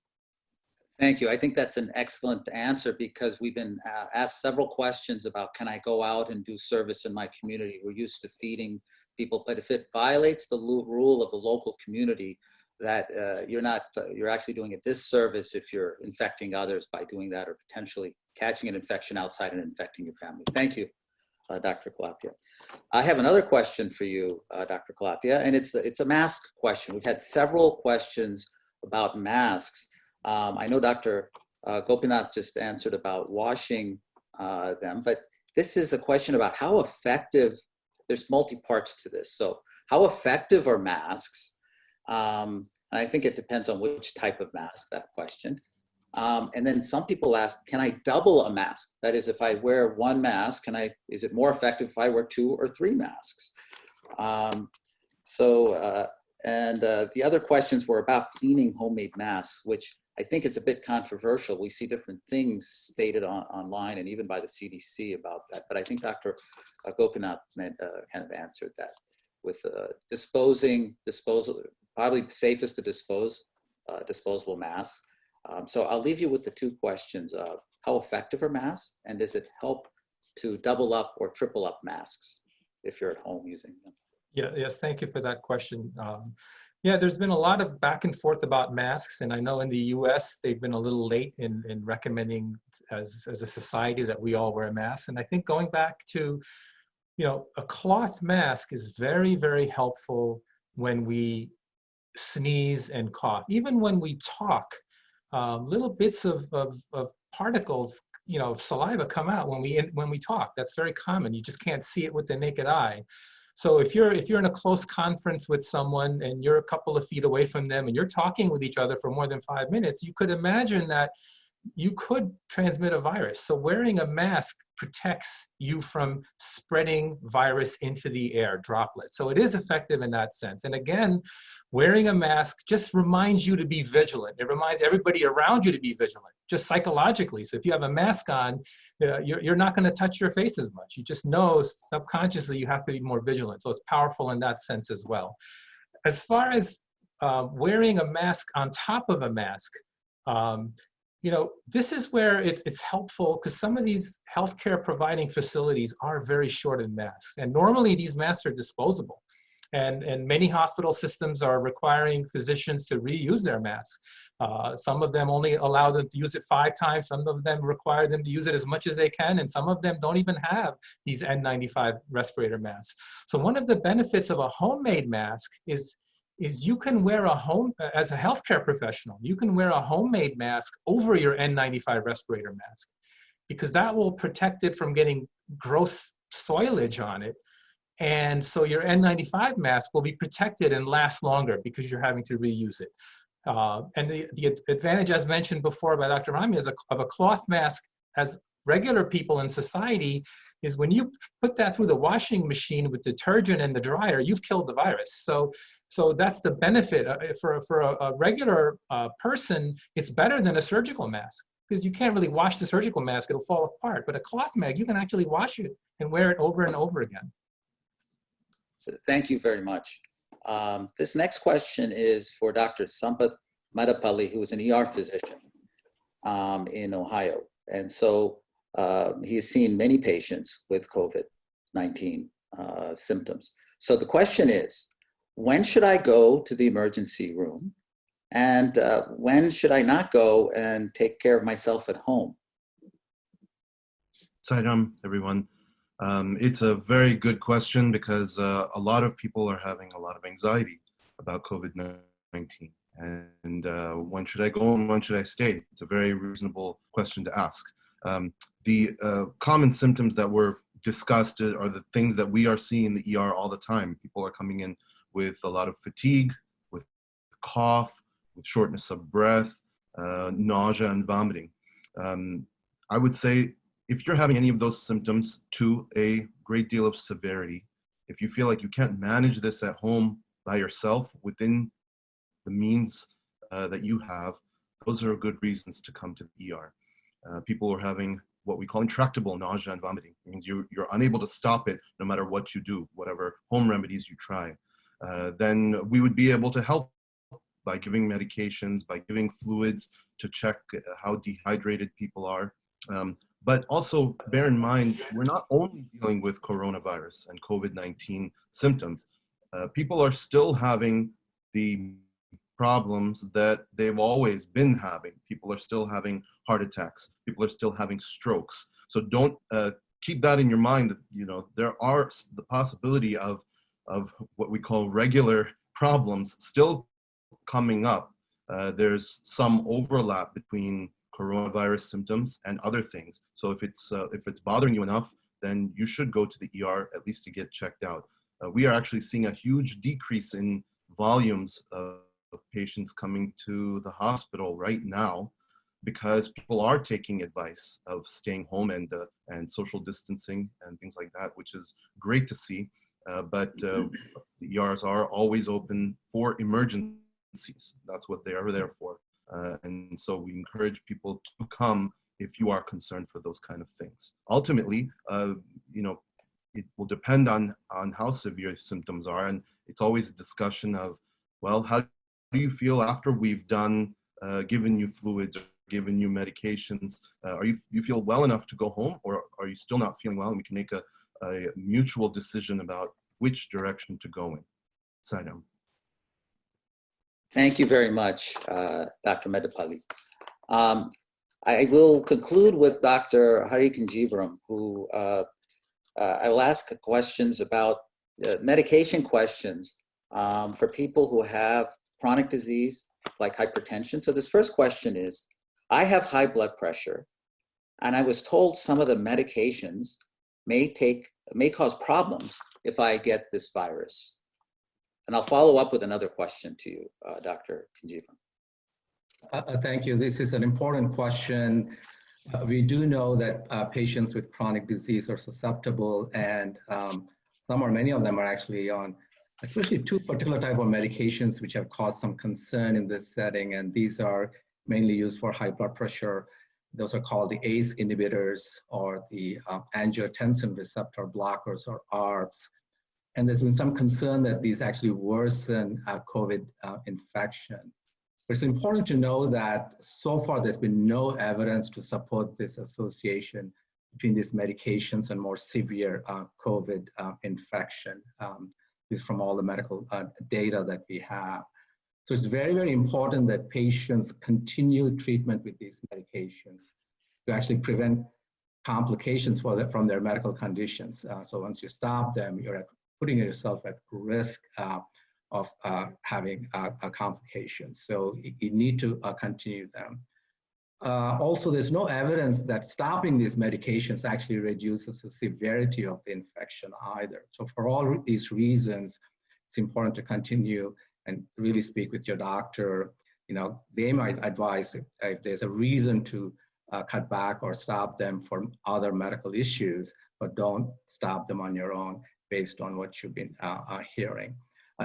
thank you. I think that's an excellent answer, because we've been asked several questions about, can I go out and do service in my community? We're used to feeding people, but if it violates the rule of the local community, that you're actually doing a disservice if you're infecting others by doing that, or potentially catching an infection outside and infecting your family. Thank you, Dr. Kalathia. I have another question for you, Dr. Kalathia, and it's a mask question. We've had several questions about masks. I know Dr. Gopinath just answered about washing them, but this is a question about how effective, there's multi-parts to this. So how effective are masks? I think it depends on which type of mask, that question. And then some people ask, can I double a mask? That is, if I wear one mask, is it more effective if I wear 2 or 3 masks? The other questions were about cleaning homemade masks, which I think is a bit controversial. We see different things stated online and even by the CDC about that. But I think Dr. Gopinath kind of answered that with disposal, probably safest to dispose disposable masks. So I'll leave you with the 2 questions of how effective are masks, and does it help to double up or triple up masks if you're at home using them? Yes, thank you for that question. Yeah, there's been a lot of back and forth about masks, and I know in the US, they've been a little late in recommending as a society that we all wear masks. And I think going back to, a cloth mask is very, very helpful when we sneeze and cough. Even when we talk, little bits of particles, of saliva come out when we talk. That's very common. You just can't see it with the naked eye. So if you're in a close conference with someone and you're a couple of feet away from them and you're talking with each other for more than 5 minutes, you could imagine that you could transmit a virus. So wearing a mask protects you from spreading virus into the air, droplets. So it is effective in that sense. And again, wearing a mask just reminds you to be vigilant. It reminds everybody around you to be vigilant, just psychologically. So if you have a mask on, you're not going to touch your face as much. You just know subconsciously you have to be more vigilant. So it's powerful in that sense as well. As far as wearing a mask on top of a mask, this is where it's helpful because some of these healthcare providing facilities are very short in masks. And normally these masks are disposable. And many hospital systems are requiring physicians to reuse their masks. Some of them only allow them to use it 5 times. Some of them require them to use it as much as they can. And some of them don't even have these N95 respirator masks. So one of the benefits of a homemade mask is you can wear as a healthcare professional, you can wear a homemade mask over your N95 respirator mask because that will protect it from getting gross soilage on it. And so your N95 mask will be protected and last longer because you're having to reuse it. And the advantage, as mentioned before by Dr. Rami, of a cloth mask as regular people in society is when you put that through the washing machine with detergent and the dryer, you've killed the virus. So that's the benefit. For a regular person, it's better than a surgical mask because you can't really wash the surgical mask, it'll fall apart. But a cloth mask, you can actually wash it and wear it over and over again. Thank you very much. This next question is for Dr. Sampath Madapalli, who is an ER physician in Ohio. And so he's seen many patients with COVID-19 symptoms. So the question is, when should I go to the emergency room? And when should I not go and take care of myself at home? Sairam, everyone. It's a very good question because a lot of people are having a lot of anxiety about COVID-19. And when should I go and when should I stay? It's a very reasonable question to ask. The common symptoms that were discussed are the things that we are seeing in the ER all the time. People are coming in with a lot of fatigue, with cough, with shortness of breath, nausea and vomiting. I would say if you're having any of those symptoms to a great deal of severity, if you feel like you can't manage this at home by yourself within the means that you have, those are good reasons to come to the ER. People are having what we call intractable nausea and vomiting. It means you're unable to stop it no matter what you do, whatever home remedies you try. Then we would be able to help by giving medications, by giving fluids to check how dehydrated people are. But also bear in mind, we're not only dealing with coronavirus and COVID-19 symptoms. People are still having the problems that they've always been having. People are still having heart attacks. People are still having strokes. So don't keep that in your mind that, there are the possibility of what we call regular problems still coming up. There's some overlap between coronavirus symptoms and other things. So if it's bothering you enough, then you should go to the ER at least to get checked out. We are actually seeing a huge decrease in volumes of patients coming to the hospital right now. because people are taking advice of staying home and social distancing and things like that, which is great to see. But the ERs are always open for emergencies. That's what they are there for. And so we encourage people to come if you are concerned for those kind of things. Ultimately, you know, it will depend on how severe symptoms are, and it's always a discussion of, well, how do you feel after we've done given you fluids or given you medications? Are you feel well enough to go home, or are you still not feeling well? And we can make a mutual decision about which direction to go in. Saidam. Thank you very much, Dr. Medapalli. I will conclude with Dr. Hari Kanjivaram, who I will ask questions about medication questions for people who have chronic disease like hypertension. So this first question is, I have high blood pressure, and I was told some of the medications may cause problems if I get this virus. And I'll follow up with another question to you, Dr. Kanjivaram. Thank you. This is an important question. We do know that patients with chronic disease are susceptible, and many of them are actually on especially two particular type of medications which have caused some concern in this setting, and these are mainly used for high blood pressure. Those are called the ACE inhibitors or the angiotensin receptor blockers, or ARBs. And there's been some concern that these actually worsen COVID infection. But it's important to know that so far there's been no evidence to support this association between these medications and more severe COVID infection. This is from all the medical data that we have. So it's very, very important that patients continue treatment with these medications to actually prevent complications from their medical conditions. So once you stop them, you're putting yourself at risk of having a complication. So you need to continue them. Also, there's no evidence that stopping these medications actually reduces the severity of the infection either. So for all these reasons, it's important to continue and really speak with your doctor. You know, they might advise if there's a reason to cut back or stop them for other medical issues, but don't stop them on your own based on what you've been hearing.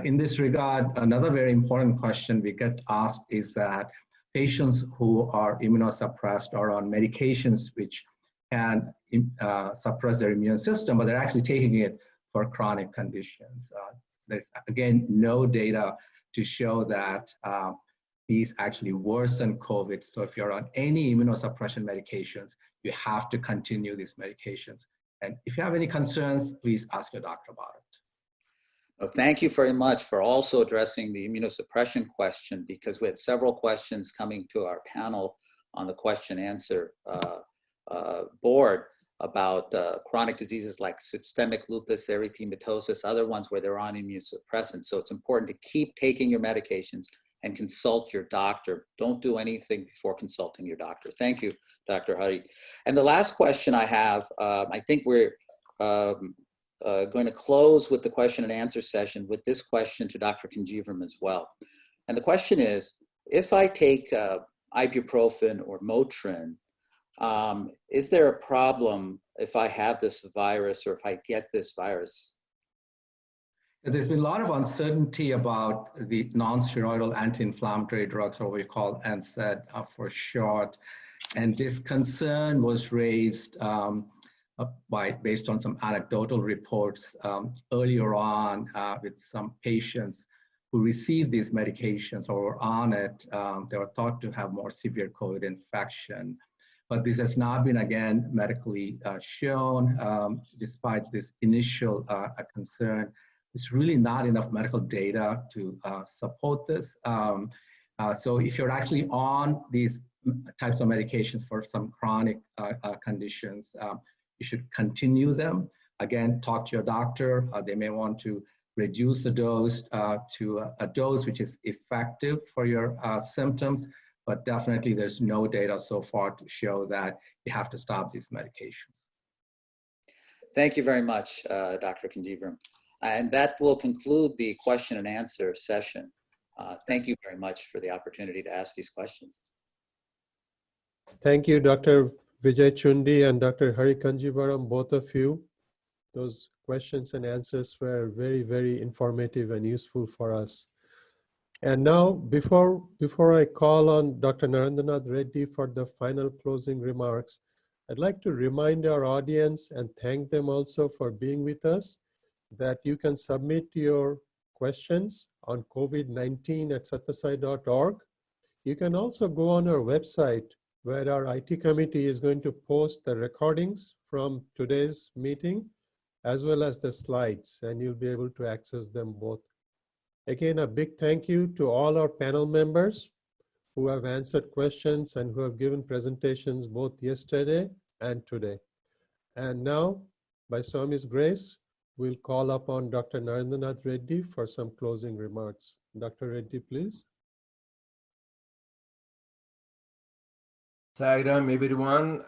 In this regard, another very important question we get asked is that patients who are immunosuppressed or on medications which can suppress their immune system, but they're actually taking it for chronic conditions. There's, again, no data to show that these actually worsen COVID. So if you're on any immunosuppression medications, you have to continue these medications. And if you have any concerns, please ask your doctor about it. Well, thank you very much for also addressing the immunosuppression question, because we had several questions coming to our panel on the question answer board about chronic diseases like systemic lupus erythematosus, other ones where they're on immunosuppressants. So it's important to keep taking your medications and consult your doctor. Don't do anything before consulting your doctor. Thank you, Dr. Hari. And the last question I have, I think we're going to close with the question and answer session with this question to Dr. Kanjivaram as well. And the question is, if I take ibuprofen or Motrin, is there a problem if I have this virus or if I get this virus? There's been a lot of uncertainty about the non-steroidal anti-inflammatory drugs, or what we call NSAID for short. And this concern was raised based on some anecdotal reports earlier on with some patients who received these medications or were on it. They were thought to have more severe COVID infection. But this has not been, again, medically shown, despite this initial concern. There's really not enough medical data to support this. So if you're actually on these types of medications for some chronic conditions, you should continue them. Again, talk to your doctor. They may want to reduce the dose to a dose which is effective for your symptoms, but definitely there's no data so far to show that you have to stop these medications. Thank you very much, Dr. Kanjivaram. And that will conclude the question and answer session. Thank you very much for the opportunity to ask these questions. Thank you, Dr. Vijay Chundi and Dr. Hari Kanjivaram, both of you. Those questions and answers were very, very informative and useful for us. And now, before I call on Dr. Narendranath Reddy for the final closing remarks, I'd like to remind our audience and thank them also for being with us that you can submit your questions on COVID-19@satyasai.org. You can also go on our website where our IT committee is going to post the recordings from today's meeting as well as the slides, and you'll be able to access them both. Again, a big thank you to all our panel members who have answered questions and who have given presentations both yesterday and today. And now, by Swami's grace, we'll call upon Dr. Narendranath Reddy for some closing remarks. Dr. Reddy, please. Sairam, everyone.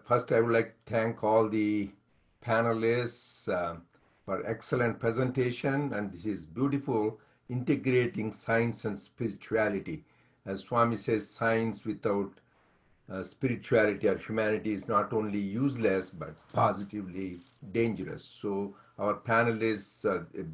First I would like to thank all the panelists for excellent presentation, and this is beautiful, integrating science and spirituality. As Swami says, science without spirituality or humanity is not only useless, but positively dangerous. So our panelists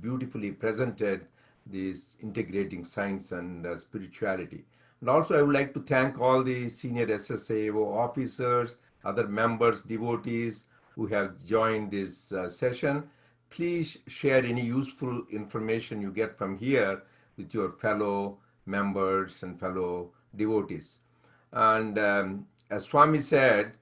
beautifully presented this integrating science and spirituality. And also I would like to thank all the senior SSAO officers, other members, devotees who have joined this session. Please share any useful information you get from here with your fellow members and fellow devotees. And as Swami said,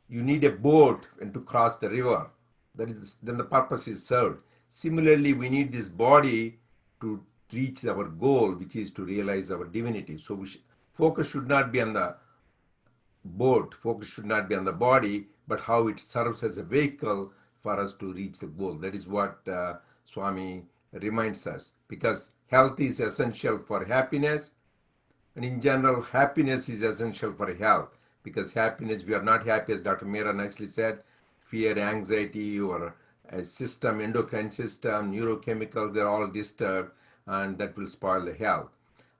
you need a boat and to cross the river. Then the purpose is served. Similarly, we need this body to reach our goal, which is to realize our divinity. So focus should not be on the boat, focus should not be on the body, but how it serves as a vehicle for us to reach the goal. That is what Swami reminds us, because health is essential for happiness, and in general, happiness is essential for health, because happiness, we are not happy, as Dr. Meera nicely said, fear, anxiety, or a system, endocrine system, neurochemical, they're all disturbed, and that will spoil the health.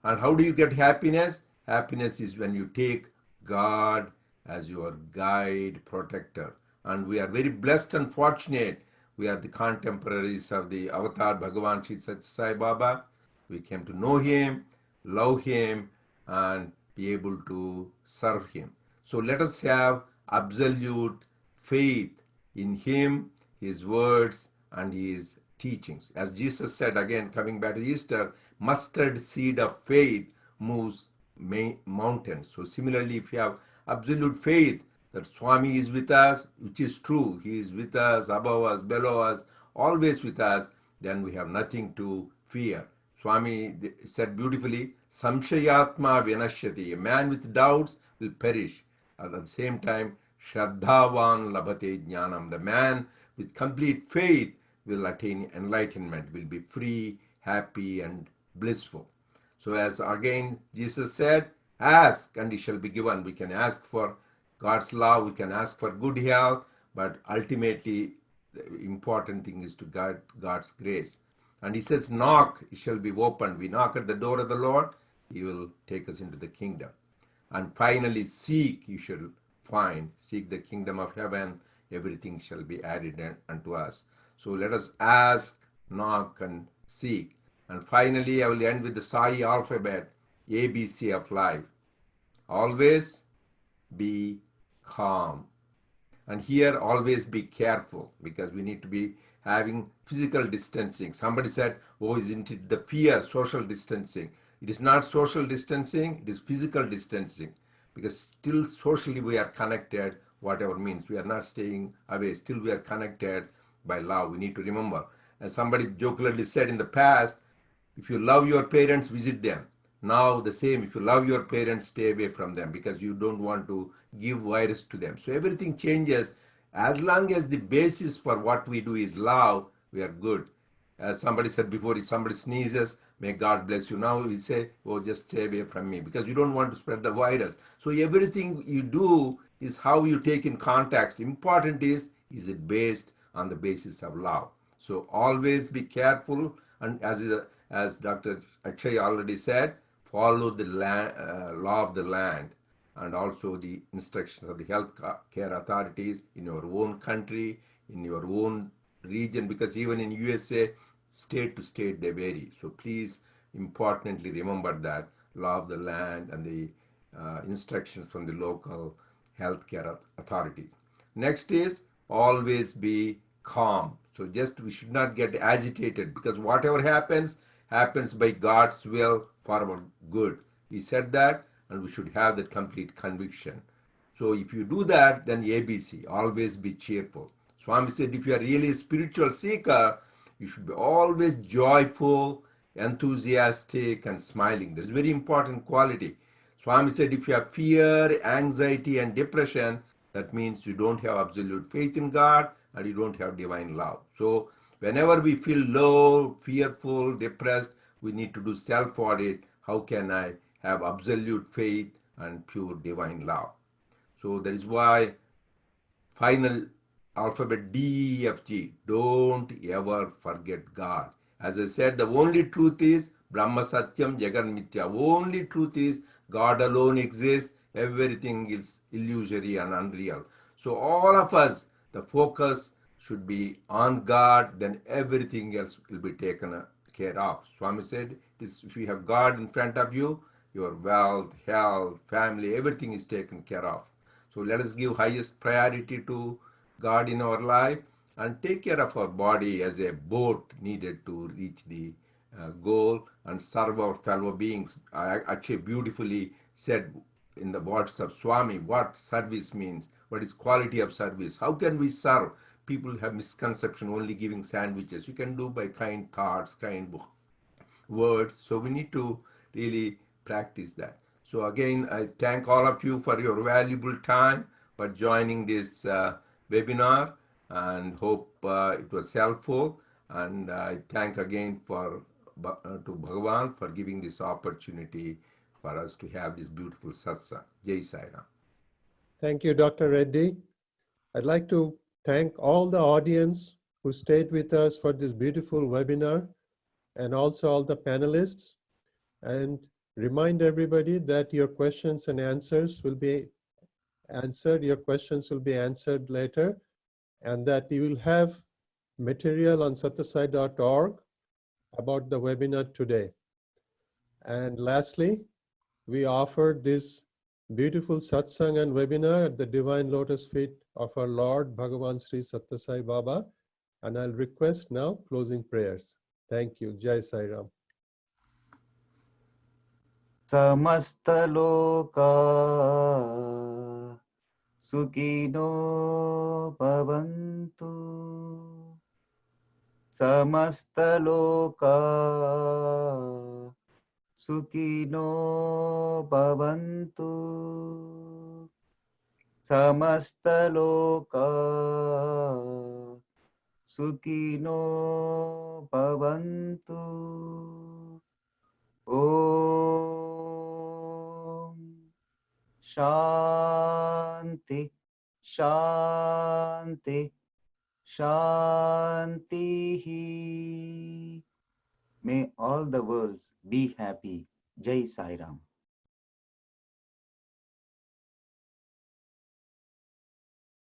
And how do you get happiness? Happiness is when you take God as your guide, protector. And we are very blessed and fortunate. We are the contemporaries of the Avatar Bhagavan Sri Sathya Sai Baba. We came to know him, love him, and be able to serve him. So let us have absolute faith in him, his words, and his teachings. As Jesus said, again, coming back to Easter, mustard seed of faith moves mountains. So similarly, if you have absolute faith that Swami is with us, which is true, he is with us, above us, below us, always with us, then we have nothing to fear. Swami said beautifully, Samshayatma Vinashyati, a man with doubts will perish. At the same time, Shraddhavan Labhate Jnanam, the man with complete faith will attain enlightenment, will be free, happy, and blissful. So as again Jesus said, ask and it shall be given. We can ask for God's love, we can ask for good health, but ultimately the important thing is to get God's grace. And he says, knock, it shall be opened. We knock at the door of the Lord, he will take us into the kingdom. And finally, seek, you shall find. Seek the kingdom of heaven, everything shall be added unto us. So let us ask, knock, and seek. And finally, I will end with the Sai alphabet, ABC of life. Always be calm. And here, always be careful, because we need to be having physical distancing. Somebody said, oh, isn't it the fear, social distancing? It is not social distancing, it is physical distancing, because still socially we are connected, whatever means. We are not staying away, still we are connected by love. We need to remember. As somebody jokingly said in the past, if you love your parents, visit them. Now the same, if you love your parents, stay away from them, because you don't want to give virus to them. So everything changes. As long as the basis for what we do is love, we are good. As somebody said before, if somebody sneezes, may God bless you. Now we say, oh, just stay away from me, because you don't want to spread the virus. So everything you do is how you take in context. Important is it based on the basis of love? So always be careful, and as Dr. Akshay already said, follow the law of the land. and also the instructions of the health care authorities in your own country, in your own region, because even in USA, state to state they vary. So please importantly remember that law of the land and the instructions from the local healthcare authorities. Next is always be calm. So just we should not get agitated, because whatever happens by God's will for our good. He said that, and we should have that complete conviction. So if you do that, then ABC, always be cheerful. Swami said if you are really a spiritual seeker, you should be always joyful, enthusiastic, and smiling. That's a very important quality. Swami said if you have fear, anxiety, and depression, that means you don't have absolute faith in God and you don't have divine love. So whenever we feel low, fearful, depressed, we need to do self-audit. How can I have absolute faith and pure divine love? So that is why final alphabet D, E, F, G. Don't ever forget God. As I said, the only truth is Brahma Satyam Jagan Mithya. Only truth is God alone exists. Everything is illusory and unreal. So all of us, the focus should be on God, then everything else will be taken care of. Swami said, if you have God in front of you, your wealth, health, family, everything is taken care of. So let us give highest priority to God in our life and take care of our body as a boat needed to reach the goal and serve our fellow beings. I actually beautifully said in the words of Swami what service means, what is quality of service, how can we serve. People have misconception only giving sandwiches. You can do by kind thoughts, kind words. So we need to really practice that. So again, I thank all of you for your valuable time, for joining this webinar, and hope it was helpful. And I thank again to Bhagavan for giving this opportunity for us to have this beautiful satsang. Jai Sai Ram. Thank you, Dr. Reddy. I'd like to thank all the audience who stayed with us for this beautiful webinar, and also all the panelists, and remind everybody that your questions and answers will be answered. Your questions will be answered later, and that you will have material on satyasai.org about the webinar today. And lastly, we offered this beautiful satsang and webinar at the Divine Lotus Feet of our Lord Bhagavan Sri Sathya Sai Baba. And I'll request now closing prayers. Thank you. Jai Sai Ram. Samasta loka Sukhino bhavantu. Samasta loka Sukhino bhavantu. Samasta loka Sukhino bhavantu. Om Shanti Shanti Shanti. May all the worlds be happy. Jai Sai Ram.